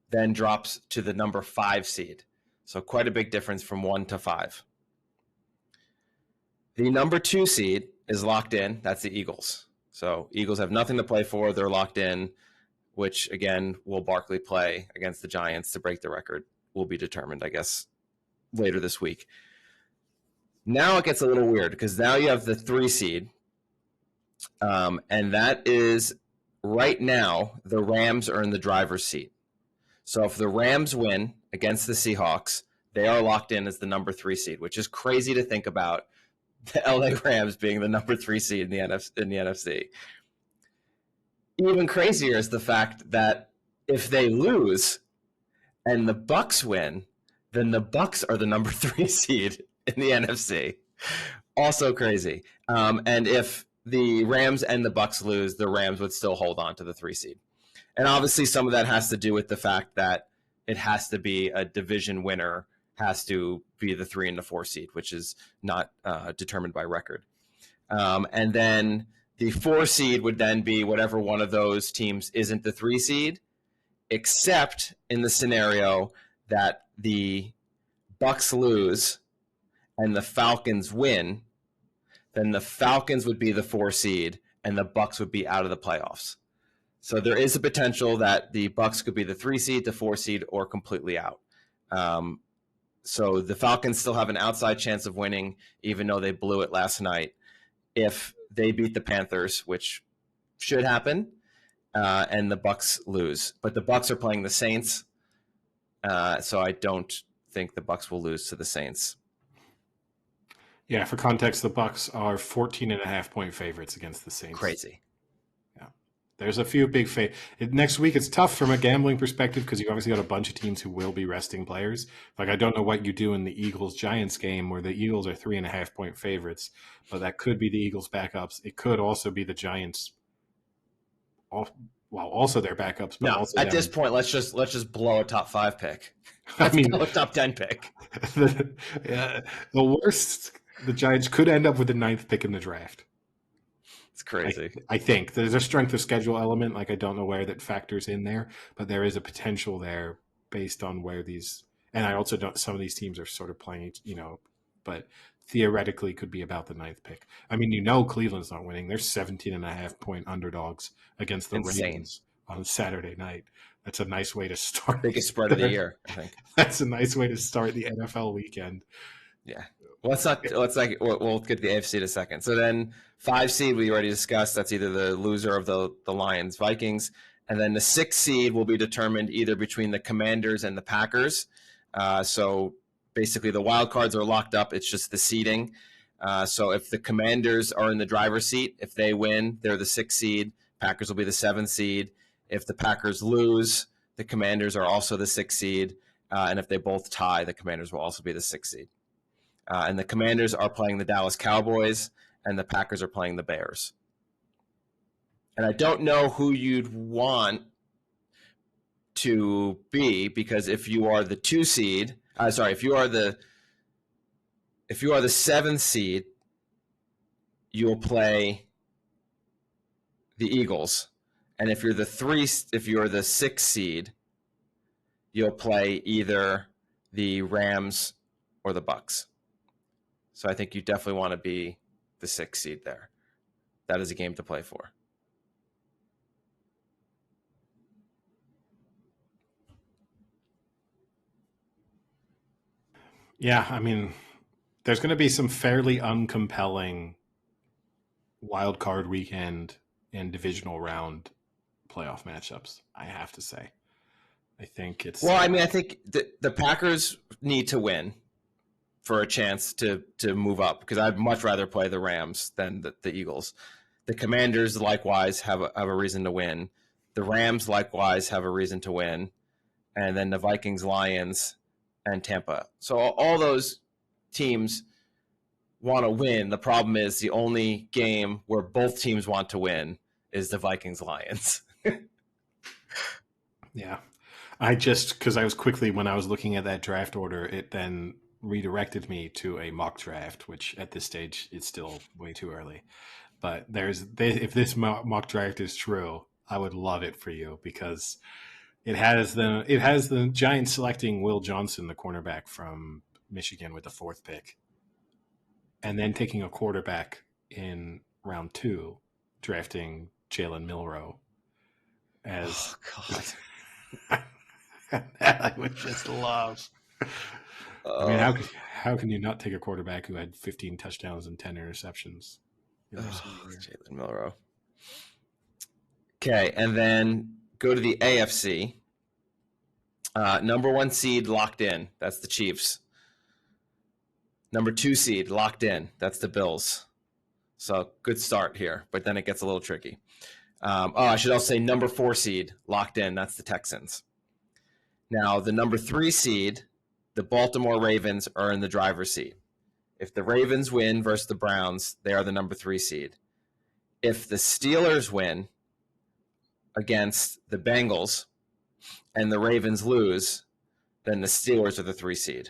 then drops to the number 5 seed. So quite a big difference from 1 to 5. The number 2 seed is locked in. That's the Eagles. So Eagles have nothing to play for. They're locked in, which, again, will Barkley play against the Giants to break the record will be determined, I guess, later this week. Now it gets a little weird because now you have the 3 seed, and that is right now the Rams are in the driver's seat. So if the Rams win against the Seahawks, they are locked in as the number 3 seed, which is crazy to think about. The LA Rams being the number 3 seed in the NFC. Even crazier is the fact that if they lose and the Bucs win, then the Bucs are the number 3 seed in the NFC. Also crazy. And if the Rams and the Bucs lose, the Rams would still hold on to the 3 seed. And obviously some of that has to do with the fact that it has to be a division winner has to be the 3 and the 4 seed, which is not determined by record. And then the 4 seed would then be whatever one of those teams isn't the 3 seed, except in the scenario that the Bucs lose and the Falcons win, then the Falcons would be the 4 seed and the Bucs would be out of the playoffs. So there is a potential that the Bucs could be the 3 seed, the 4 seed, or completely out. So the Falcons still have an outside chance of winning, even though they blew it last night, if they beat the Panthers, which should happen, and the Bucs lose. But the Bucs are playing the Saints, so I don't think the Bucs will lose to the Saints. Yeah, for context, the Bucs are 14.5-point favorites against the Saints. Crazy. There's a few big next week. It's tough from a gambling perspective because you obviously got a bunch of teams who will be resting players. Like I don't know what you do in the Eagles-Giants game where the Eagles are 3.5-point favorites, but that could be the Eagles' backups. It could also be the Giants. Also their backups. But no, also at this point, let's just blow a top 5 pick. Let's blow a top 10 pick. The worst, the Giants could end up with the 9th pick in the draft. It's crazy. I think there's a strength of schedule element. Like I don't know where that factors in there, but there is a potential there based on where these. And I also don't. Some of these teams are sort of playing, but theoretically could be about the 9th pick. I mean, Cleveland's not winning. They're 17.5-point underdogs against the Ravens on Saturday night. That's a nice way to start. Biggest spread of the year, I think. That's a nice way to start the NFL weekend. Yeah. We'll get the AFC in a second. So then 5 seed we already discussed. That's either the loser of the Lions, Vikings, and then the 6th seed will be determined either between the Commanders and the Packers. So basically the wild cards are locked up. It's just the seeding. So if the Commanders are in the driver's seat, if they win, they're the 6th seed. Packers will be the 7th seed. If the Packers lose, the Commanders are also the 6th seed. And if they both tie, the Commanders will also be the 6th seed. And the Commanders are playing the Dallas Cowboys, and the Packers are playing the Bears. And I don't know who you'd want to be, because if you are the 2 seed, if you are the 7th seed, you'll play the Eagles, and if you're the 6th seed, you'll play either the Rams or the Bucs. So I think you definitely want to be the 6th seed there. That is a game to play for. Yeah, I mean, there's going to be some fairly uncompelling wild card weekend and divisional round playoff matchups, I have to say. I think it's Well, I mean, I think the Packers need to win for a chance to move up, because I'd much rather play the Rams than the Eagles. The Commanders likewise have a reason to win. The Rams likewise have a reason to win, and then the Vikings, Lions, and Tampa. So all those teams want to win. The problem is the only game where both teams want to win is the Vikings, Lions. Yeah. Because I was quickly, when I was looking at that draft order, it then redirected me to a mock draft, which at this stage is still way too early. But if this mock draft is true, I would love it for you, because it has the Giants selecting Will Johnson, the cornerback from Michigan, with the 4th pick, and then taking a quarterback in round 2, drafting Jalen Milroe as. Oh, God. That I would just love. I mean, how can you not take a quarterback who had 15 touchdowns and 10 interceptions? Jalen Milroe. Okay, and then go to the AFC. Number 1 seed locked in. That's the Chiefs. Number 2 seed locked in. That's the Bills. So good start here, but then it gets a little tricky. I should also say number 4 seed locked in. That's the Texans. Now, the number 3 seed, the Baltimore Ravens, are in the driver's seat. If the Ravens win versus the Browns, they are the number 3 seed. If the Steelers win against the Bengals and the Ravens lose, then the Steelers are the 3 seed.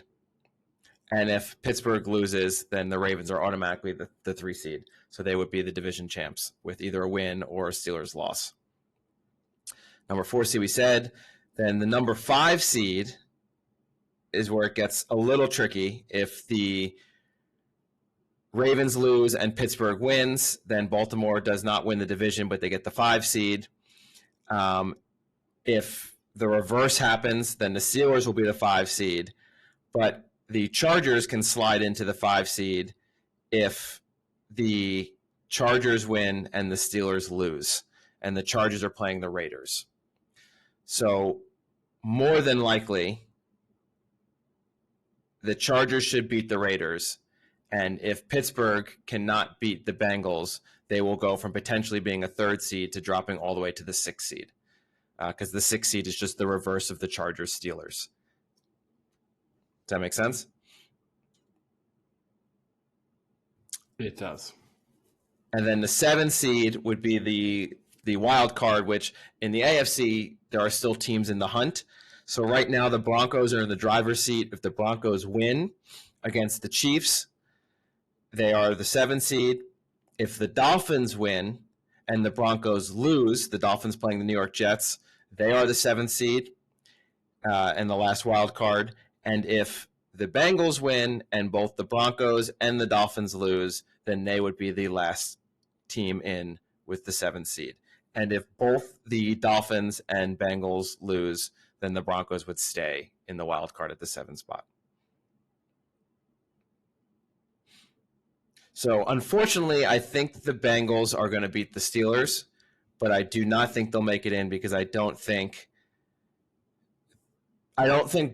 And if Pittsburgh loses, then the Ravens are automatically the 3 seed. So they would be the division champs with either a win or a Steelers loss. Number 4 seed, we said. Then the number 5 seed is where it gets a little tricky. If the Ravens lose and Pittsburgh wins, then Baltimore does not win the division, but they get the 5 seed. If the reverse happens, then the Steelers will be the 5 seed. But the Chargers can slide into the 5 seed if the Chargers win and the Steelers lose. And the Chargers are playing the Raiders. So more than likely, the Chargers should beat the Raiders. And if Pittsburgh cannot beat the Bengals, they will go from potentially being a 3rd seed to dropping all the way to the 6th seed. Because the 6th seed is just the reverse of the Chargers-Steelers. Does that make sense? It does. And then the 7th seed would be the wild card, which in the AFC, there are still teams in the hunt. So right now, the Broncos are in the driver's seat. If the Broncos win against the Chiefs, they are the 7th seed. If the Dolphins win and the Broncos lose, the Dolphins playing the New York Jets, they are the 7th seed and the last wild card. And if the Bengals win and both the Broncos and the Dolphins lose, then they would be the last team in with the 7th seed. And if both the Dolphins and Bengals lose, then the Broncos would stay in the wild card at the 7th spot. So unfortunately, I think the Bengals are going to beat the Steelers, but I do not think they'll make it in, because I don't think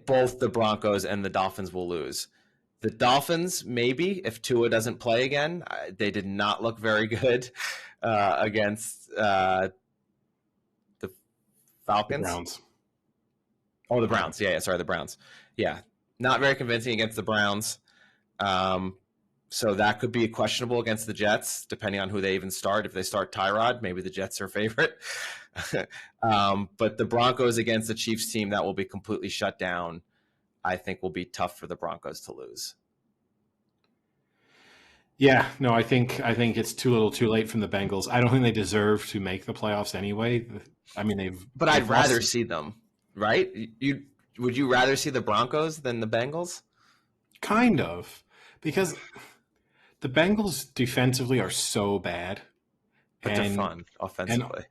both the Broncos and the Dolphins will lose. The Dolphins, maybe, if Tua doesn't play again. They did not look very good against the Falcons. The Browns. Oh, the Browns. Yeah, sorry, the Browns. Yeah, not very convincing against the Browns. So that could be questionable against the Jets, depending on who they even start. If they start Tyrod, maybe the Jets are favorite. But the Broncos against the Chiefs team that will be completely shut down, I think will be tough for the Broncos to lose. Yeah, no, I think it's too little, too late from the Bengals. I don't think they deserve to make the playoffs anyway. I mean, But I'd rather see them, right? Would you rather see the Broncos than the Bengals? Kind of, because the Bengals defensively are so bad. But they're fun offensively.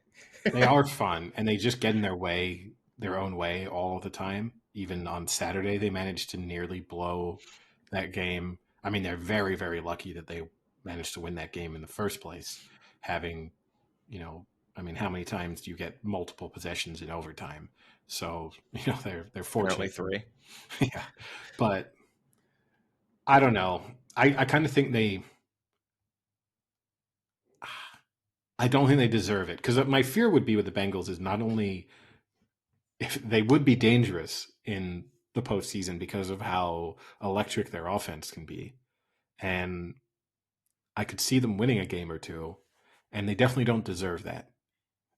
They are fun, and they just get in their own way all the time. Even on Saturday, they managed to nearly blow that game. I mean, they're very, very lucky that they managed to win that game in the first place, having, I mean, how many times do you get multiple possessions in overtime? So, they're Apparently fortunate. 3. Yeah. But I don't know. I kind of think I don't think they deserve it, because my fear would be with the Bengals is not only if they would be dangerous in the postseason because of how electric their offense can be, and I could see them winning a game or two, and they definitely don't deserve that.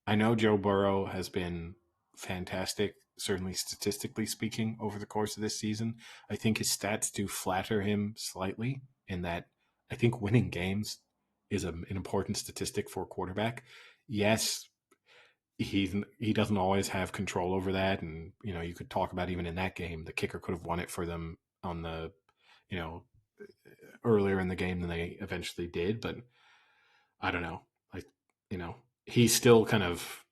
I know Joe Burrow has been fantastic, certainly statistically speaking, over the course of this season. I think his stats do flatter him slightly in that I think winning games is an important statistic for a quarterback. Yes, he doesn't always have control over that, and you could talk about even in that game, the kicker could have won it for them on the you know earlier in the game than they eventually did. But I don't know, like he's still kind of,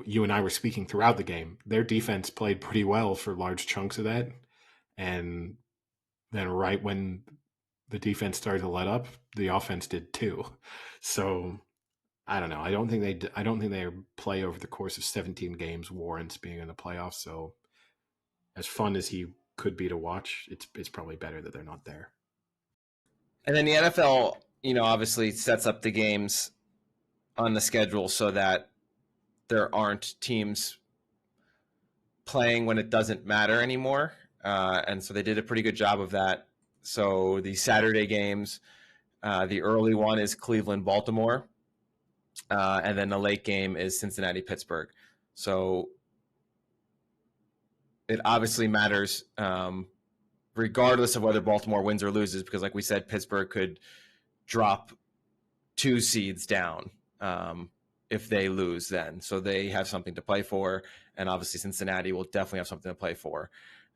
you and I were speaking throughout the game, their defense played pretty well for large chunks of that. And then right when the defense started to let up, the offense did too. So I don't know. I don't think their play over the course of 17 games warrants being in the playoffs. So as fun as he could be to watch, it's probably better that they're not there. And then the NFL, obviously sets up the games on the schedule so that there aren't teams playing when it doesn't matter anymore. And so they did a pretty good job of that. So the Saturday games, the early one is Cleveland-Baltimore, and then the late game is Cincinnati-Pittsburgh. So it obviously matters regardless of whether Baltimore wins or loses, because like we said, Pittsburgh could drop 2 seeds down if they lose then. So they have something to play for, and obviously Cincinnati will definitely have something to play for.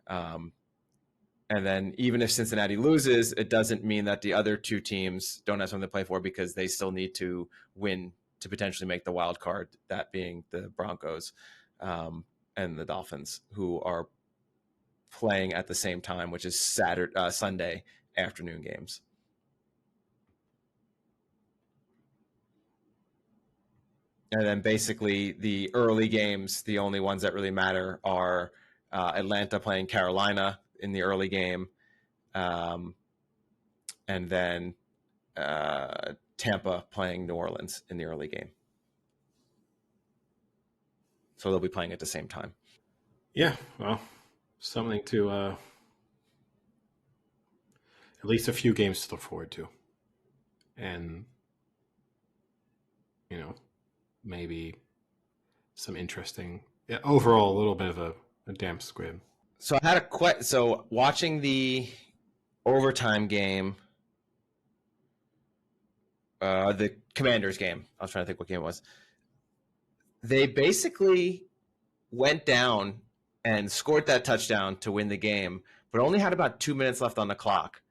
And then even if Cincinnati loses, it doesn't mean that the other 2 teams don't have something to play for, because they still need to win to potentially make the wild card, that being the Broncos and the Dolphins, who are playing at the same time, which is Sunday afternoon games. And then basically the early games, the only ones that really matter are Atlanta playing Carolina in the early game, and then Tampa playing New Orleans in the early game. So they'll be playing at the same time. Yeah, well, something to at least a few games to look forward to. And, maybe some interesting, overall, a little bit of a damp squib. So I had so watching the overtime game, the Commanders game, I was trying to think what game it was. They basically went down and scored that touchdown to win the game, but only had about 2 minutes left on the clock.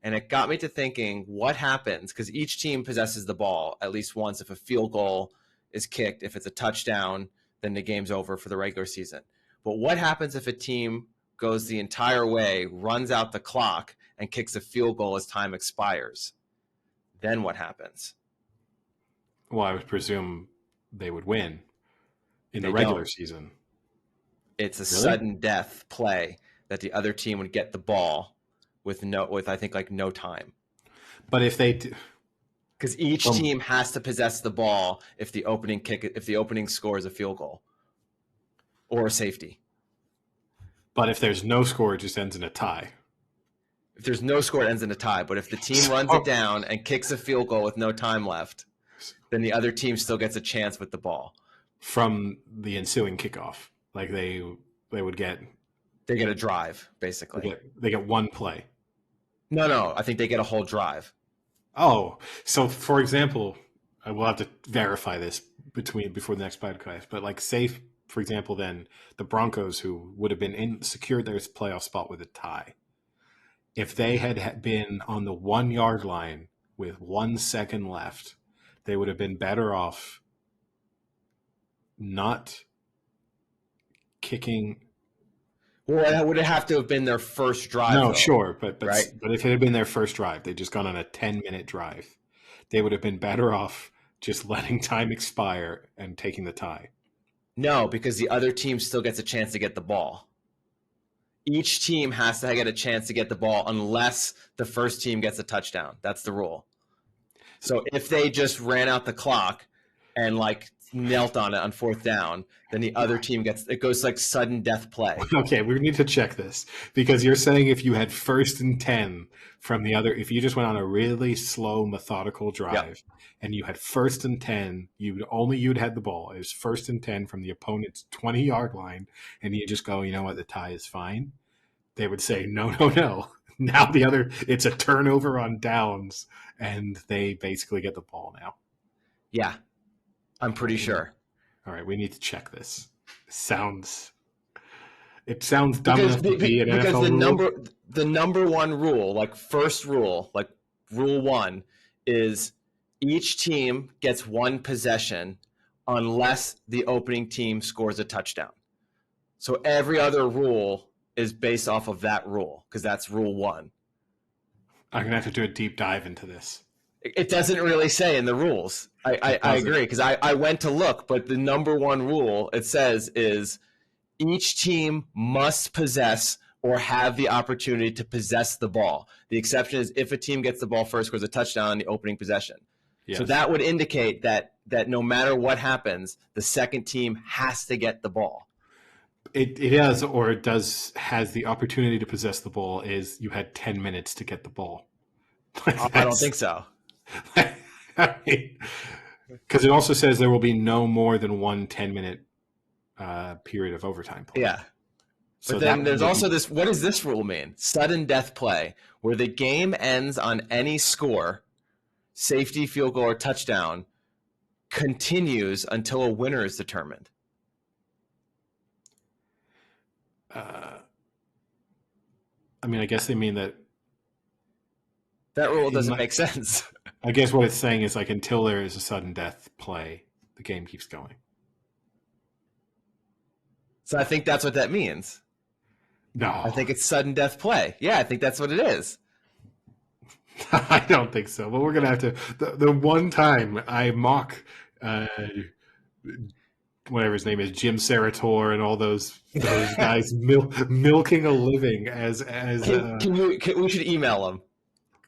And it got me to thinking, what happens? Because each team possesses the ball at least once. If a field goal is kicked, if it's a touchdown, then the game's over for the regular season. But what happens if a team goes the entire way, runs out the clock, and kicks a field goal as time expires? Then what happens? Well, I would presume they would win in the regular season. It's a sudden death play that the other team would get the ball with I think like no time. But if they do, because each team has to possess the ball if the opening score is a field goal or a safety. But if there's no score, it just ends in a tie. If there's no score, it ends in a tie. But if the team runs it down and kicks a field goal with no time left, then the other team still gets a chance with the ball from the ensuing kickoff. Like they would get. They get a drive, basically. They get one play. No. I think they get a whole drive. Oh, so for example, I will have to verify this before the next podcast. But like, say for example, then the Broncos, who would have been secured their playoff spot with a tie, if they had been on the 1 yard line with 1 second left, they would have been better off not kicking. Well, would it have to have been their first drive, No, though? sure, but Right? if it had been their first drive, they'd just gone on a 10-minute drive. They would have been better off just letting time expire and taking the tie. No, because the other team still gets a chance to get the ball. Each team has to get a chance to get the ball unless the first team gets a touchdown. That's the rule. So if they just ran out the clock and like knelt on it on fourth down, then the other team it goes like sudden death play. Okay, we need to check this because you're saying if you had 1st and 10 from the other, if you just went on a really slow, methodical drive and you had 1st and 10, you'd had the ball. It was 1st and 10 from the opponent's 20-yard line, and you just go, you know what, the tie is fine. They would say, no, no, no. Now it's a turnover on downs, and they basically get the ball now. Yeah, I'm pretty sure. All right, we need to check this. It sounds dumb enough to be an NFL rule. The number one rule, like first rule, like rule 1, is each team gets one possession unless the opening team scores a touchdown. So every other rule is based off of that rule because that's rule 1. I'm going to have to do a deep dive into this. It doesn't really say in the rules. I agree because I went to look, but the number one rule it says is each team must possess or have the opportunity to possess the ball. The exception is if a team gets the ball first, scores a touchdown on the opening possession. Yes. So that would indicate that no matter what happens, the second team has to get the ball. It has the opportunity to possess the ball is you had 10 minutes to get the ball. I don't think so. Because it also says there will be no more than one 10-minute period of overtime play. Yeah. So but then there's also this, what does this rule mean? Sudden death play, where the game ends on any score, safety, field goal, or touchdown, continues until a winner is determined. I mean, I guess they mean that. That rule doesn't make sense. I guess what it's saying is like until there is a sudden death play, the game keeps going. So I think that's what that means. No. I think it's sudden death play. Yeah, I think that's what it is. I don't think so. But we're going to have to. The one time I mock whatever his name is, Jim Sarator and all those guys milking a living as we should email him.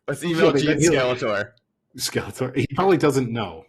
Let's email Gene Skeletor. Skeletor. He probably doesn't know.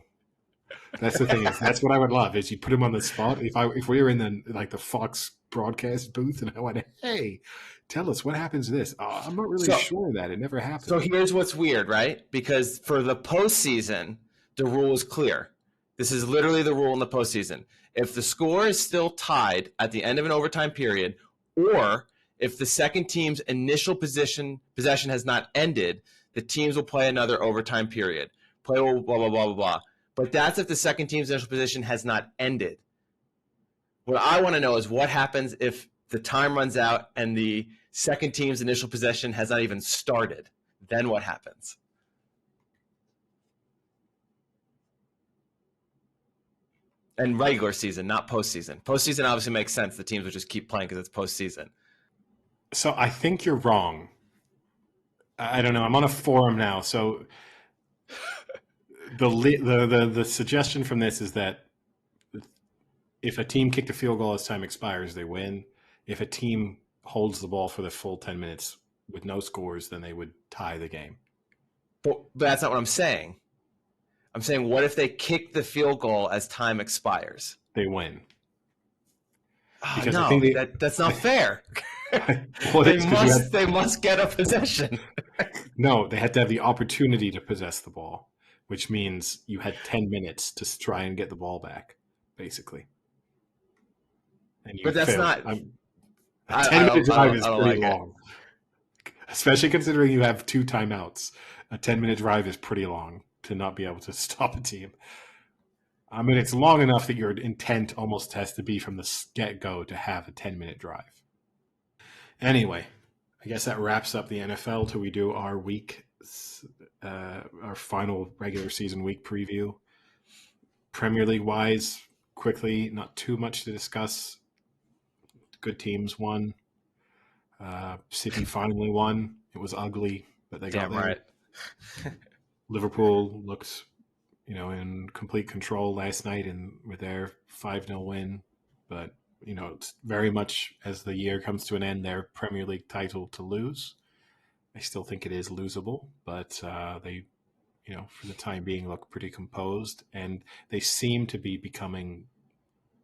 That's the thing. That's what I would love is you put him on the spot. If we were in the Fox broadcast booth and I went, hey, tell us what happens to this. Oh, I'm not really sure that it never happened. So here's what's weird, right? Because for the postseason, the rule is clear. This is literally the rule in the postseason. If the score is still tied at the end of an overtime period, or if the second team's initial possession has not ended, the teams will play another overtime period. Play blah, blah, blah, blah, blah. But that's if the second team's initial possession has not ended. What I want to know is what happens if the time runs out and the second team's initial possession has not even started. Then what happens? And regular season, not postseason. Postseason obviously makes sense. The teams would just keep playing because it's postseason. So I think you're wrong. I don't know. I'm on a forum now. So the suggestion from this is that if a team kicked a field goal as time expires, they win. If a team holds the ball for the full 10 minutes with no scores, then they would tie the game. But that's not what I'm saying. I'm saying, what if they kick the field goal as time expires? They win. Oh, no, that's not fair. Well, they must get a possession. No, they had to have the opportunity to possess the ball, which means you had 10 minutes to try and get the ball back, basically. And you but that's failed. not. A 10-minute drive is pretty long. Especially considering you have 2 timeouts. A 10-minute drive is pretty long to not be able to stop a team. I mean, it's long enough that your intent almost has to be from the get-go to have a 10-minute drive. Anyway, I guess that wraps up the NFL till we do our our final regular season week preview. Premier League-wise, quickly, not too much to discuss. Good teams won. City finally won. It was ugly, but they got Damn there. right. Liverpool looked, in complete control last night and with their 5-0 win. But, it's very much as the year comes to an end, their Premier League title to lose. I still think it is losable, but they, for the time being, look pretty composed. And they seem to be becoming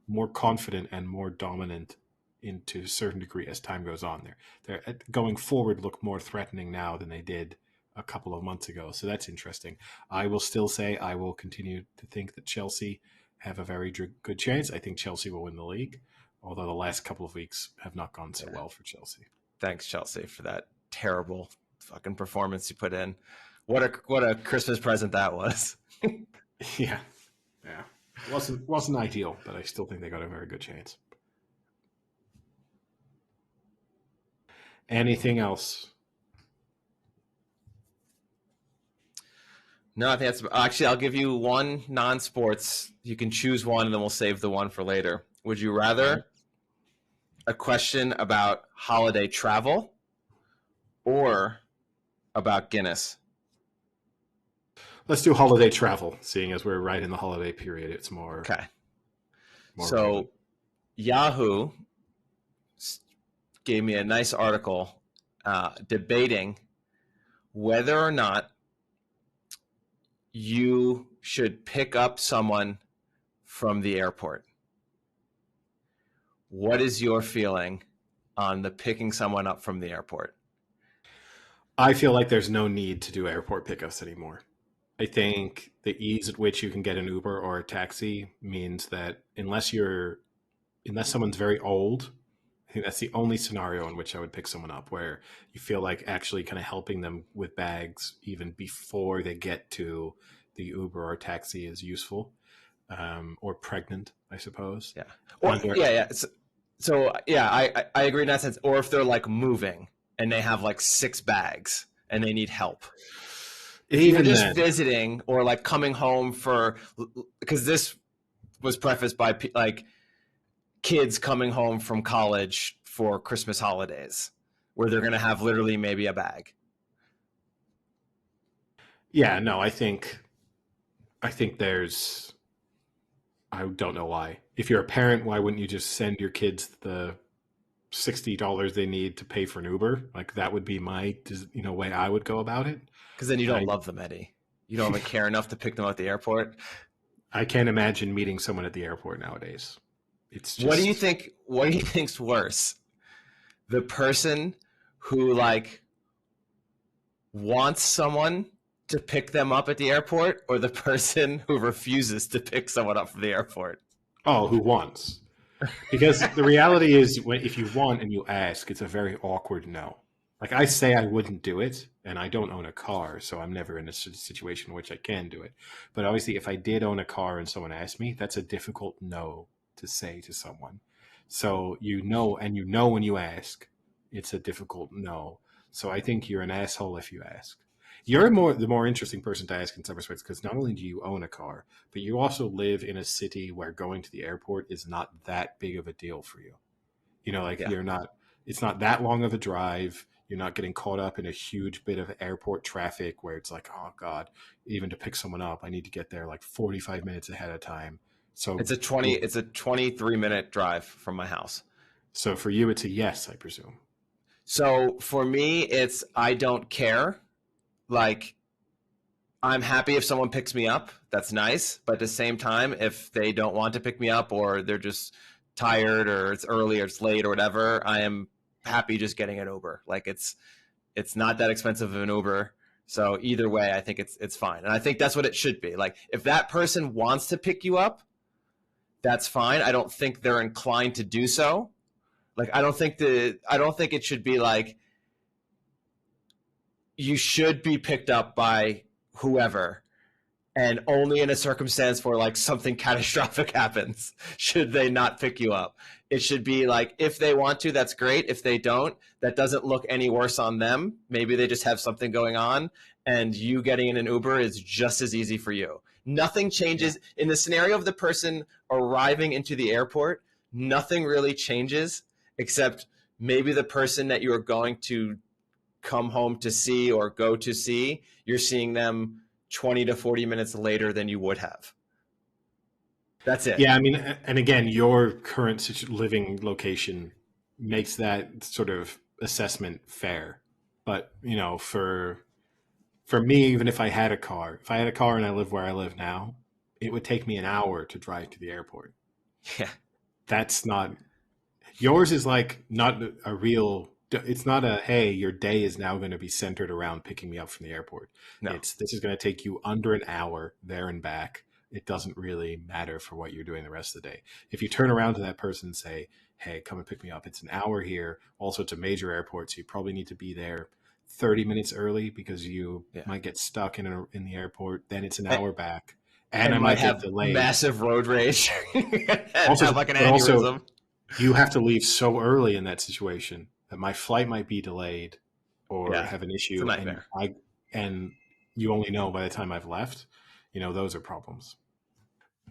more confident and more dominant into a certain degree as time goes on. They're going forward look more threatening now than they did a couple of months ago. So that's interesting. I will still say I will continue to think that Chelsea have a very good chance. I think Chelsea will win the league, although the last couple of weeks have not gone so well for Chelsea. Thanks, Chelsea, for that terrible fucking performance you put in. What a Christmas present that was. Yeah. It wasn't ideal, but I still think they got a very good chance. Anything else? No, I think that's actually. I'll give you one non-sports. You can choose one, and then we'll save the one for later. Would you rather a question about holiday travel or about Guinness? Let's do holiday travel, seeing as we're right in the holiday period. It's more okay. More so, relevant. Yahoo gave me a nice article debating whether or not you should pick up someone from the airport. What is your feeling on the picking someone up from the airport? I feel like there's no need to do airport pickups anymore. I think the ease at which you can get an Uber or a taxi means that unless someone's very old, I think that's the only scenario in which I would pick someone up where you feel like actually kind of helping them with bags even before they get to the Uber or taxi is useful. Or pregnant, I suppose. Yeah. Yeah. So I agree in that sense. Or if they're like moving and they have like 6 bags and they need help. If you're just visiting or like coming home because this was prefaced by like kids coming home from college for Christmas holidays where they're going to have literally maybe a bag. Yeah, no, I think I don't know why. If you're a parent, why wouldn't you just send your kids the $60 they need to pay for an Uber? Like that would be my way I would go about it. Because then you don't love them, Eddie. You don't even care enough to pick them up at the airport. I can't imagine meeting someone at the airport nowadays. It's just... What do you think's worse? The person who like wants someone to pick them up at the airport, or the person who refuses to pick someone up from the airport? Oh, who wants? Because the reality is, if you want and you ask, it's a very awkward no. Like I say I wouldn't do it, and I don't own a car, so I'm never in a situation in which I can do it. But obviously, if I did own a car and someone asked me, that's a difficult no to say to someone. So and when you ask, it's a difficult no. So I think you're an asshole if you ask. You're the more interesting person to ask in some respects because not only do you own a car, but you also live in a city where going to the airport is not that big of a deal for you. It's not that long of a drive. You're not getting caught up in a huge bit of airport traffic where it's like, oh God, even to pick someone up, I need to get there like 45 minutes ahead of time. So it's a 23-minute drive from my house. So for you, it's a yes, I presume. So for me, it's I don't care. Like, I'm happy if someone picks me up. That's nice. But at the same time, if they don't want to pick me up or they're just tired or it's early or it's late or whatever, I am happy just getting an Uber. Like it's not that expensive of an Uber. So either way, I think it's fine. And I think that's what it should be. Like if that person wants to pick you up, that's fine. I don't think they're inclined to do so. Like I don't think it should be like you should be picked up by whoever, and only in a circumstance where like something catastrophic happens should they not pick you up. It should be like if they want to, that's great. If they don't, that doesn't look any worse on them. Maybe they just have something going on, and you getting in an Uber is just as easy for you. Nothing changes in the scenario of the person arriving into the airport. Nothing really changes except maybe the person that you are going to come home to see or go to see, you're seeing them 20 to 40 minutes later than you would have. That's it. Yeah, I mean, and again, your current living location makes that sort of assessment fair. But, for me, even if I had a car, and I live where I live now, it would take me an hour to drive to the airport. Yeah. That's not, yours is like not a real, it's not a, hey, your day is now going to be centered around picking me up from the airport. No. This is going to take you under an hour there and back. It doesn't really matter for what you're doing the rest of the day. If you turn around to that person and say, hey, come and pick me up, it's an hour here. Also, it's a major airport, so you probably need to be there 30 minutes early because you might get stuck in the airport. Then it's an hour back. And I might have get delayed. Massive road rage. Also, have like an aneurysm. You have to leave so early in that situation that my flight might be delayed or have an issue. It's a nightmare. And you only know by the time I've left. Those are problems.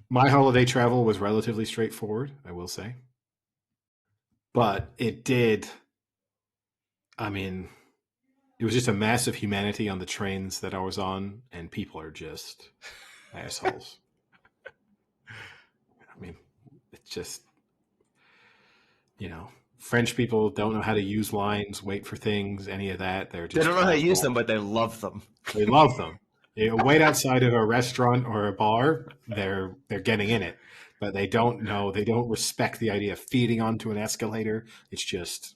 My holiday travel was relatively straightforward, I will say. But it was just a massive humanity on the trains that I was on, and people are just assholes. I mean, it's just, French people don't know how to use lines, wait for things, any of that. They don't know how to use them, but they love them. They love them. Wait outside of a restaurant or a bar, they're getting in it, but they don't respect the idea of feeding onto an escalator. It's just,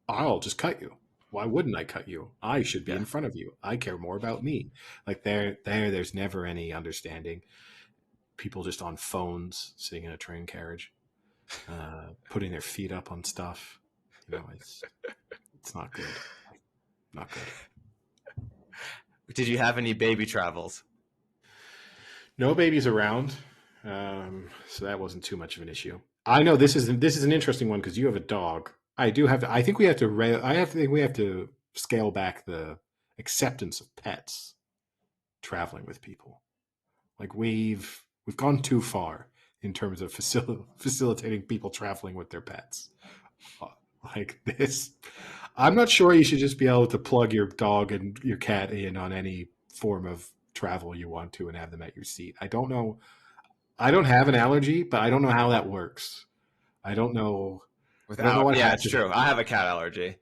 I'll just cut you. Why wouldn't I cut you? I should be in front of you. I care more about me. Like there's never any understanding. People just on phones, sitting in a train carriage, putting their feet up on stuff. It's not good. Not good. Did you have any baby travels? No babies around, so that wasn't too much of an issue. I know this is an interesting one because you have a dog. I think we have to scale back the acceptance of pets traveling with people. Like we've gone too far in terms of facilitating people traveling with their pets. Like this, I'm not sure you should just be able to plug your dog and your cat in on any form of travel you want to and have them at your seat. I don't know. I don't have an allergy, but I don't know how that works. I don't know. It's true. I have a cat allergy.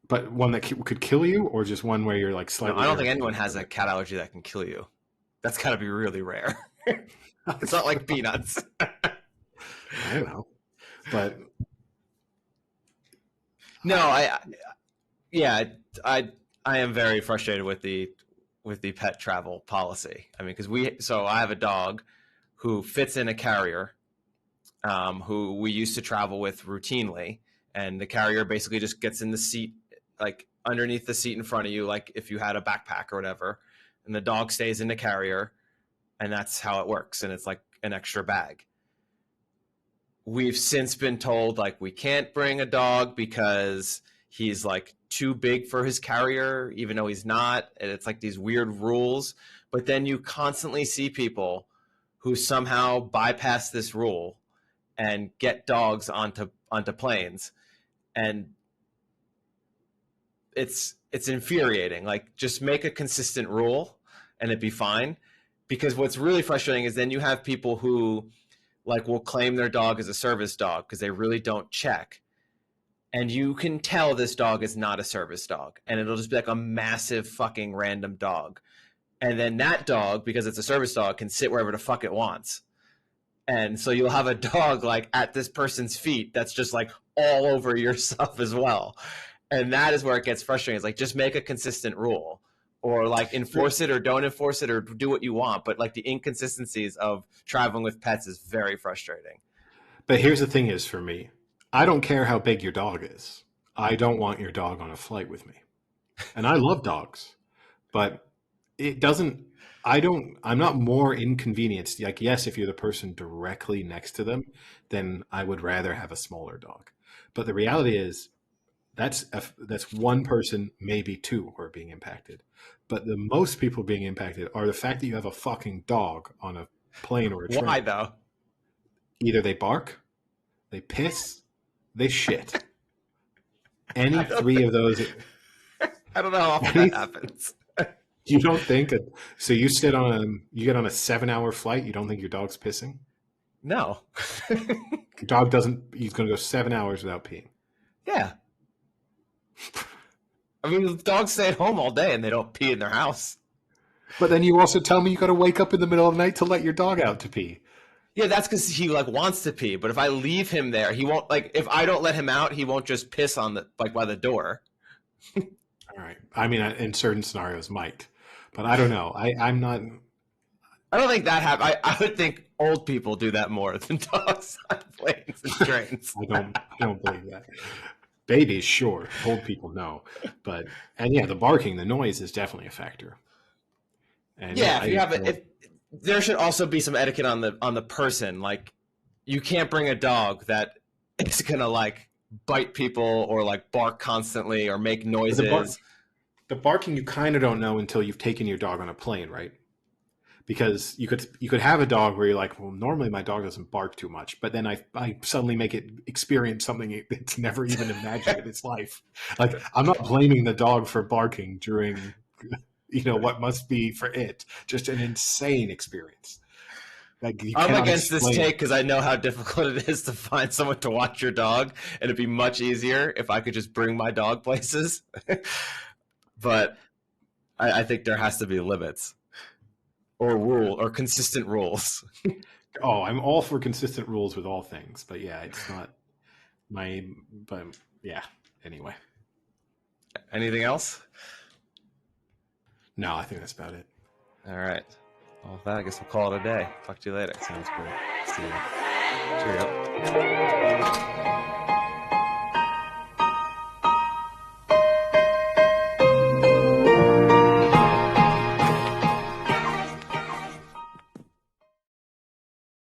But one that could kill you, or just one where you're like slightly... No, I don't think anyone has a cat allergy that can kill you. That's got to be really rare. It's not like peanuts. I don't know. But... No, I am very frustrated with the pet travel policy. I mean, because I have a dog who fits in a carrier, who we used to travel with routinely, and the carrier basically just gets in the seat, like underneath the seat in front of you, like if you had a backpack or whatever, and the dog stays in the carrier, and that's how it works, and it's like an extra bag. We've since been told like we can't bring a dog because he's like too big for his carrier, even though he's not. And it's like these weird rules. But then you constantly see people who somehow bypass this rule and get dogs onto planes. And it's infuriating. Like just make a consistent rule and it'd be fine. Because what's really frustrating is then you have people who like will claim their dog as a service dog because they really don't check. And you can tell this dog is not a service dog. And it'll just be like a massive fucking random dog. And then that dog, because it's a service dog, can sit wherever the fuck it wants. And so you'll have a dog like at this person's feet that's just like all over your stuff as well. And that is where it gets frustrating. It's like just make a consistent rule. Or like enforce it or don't enforce it or do what you want. But like the inconsistencies of traveling with pets is very frustrating. But here's the thing is for me, I don't care how big your dog is. I don't want your dog on a flight with me. And I love dogs, but I'm not more inconvenienced. Like, yes, if you're the person directly next to them, then I would rather have a smaller dog. But the reality is that's one person, maybe two who are being impacted. But the most people being impacted are the fact that you have a fucking dog on a plane or a train. Why though? Either they bark, they piss, They shit. Any three of those. I don't know how often that happens. You don't think so? You get on a 7-hour flight. You don't think your dog's pissing? No. Your dog doesn't. He's going to go 7 hours without peeing. Yeah. I mean, dogs stay at home all day and they don't pee in their house. But then you also tell me you got to wake up in the middle of the night to let your dog out to pee. Yeah, that's because he like wants to pee. But if I leave him there, he won't. Like, if I don't let him out, he won't just piss on the by the door. All right. I mean, in certain scenarios, might, but I don't know. I'm not. I don't think that happens. I would think old people do that more than dogs on planes and trains. I don't believe that. Babies, sure. Old people, no. And yeah, the barking, the noise is definitely a factor. And yeah, if there should also be some etiquette on the person. Like, you can't bring a dog that is gonna like bite people or like bark constantly or make noises. The barking you kind of don't know until you've taken your dog on a plane, right? Because you could have a dog where you're like, well, normally my dog doesn't bark too much, but then I suddenly make it experience something it's never even imagined in its life. Like, I'm not blaming the dog for barking during, what must be for it just an insane experience. Like, I'm against this take because I know how difficult it is to find someone to watch your dog, and it'd be much easier if I could just bring my dog places. But I think there has to be limits. Or consistent rules. Oh, I'm all for consistent rules with all things, but yeah, it's not but yeah, anyway. Anything else? No, I think that's about it. All right. Well, with that, I guess we'll call it a day. Talk to you later. Sounds great. See you. Cheerio.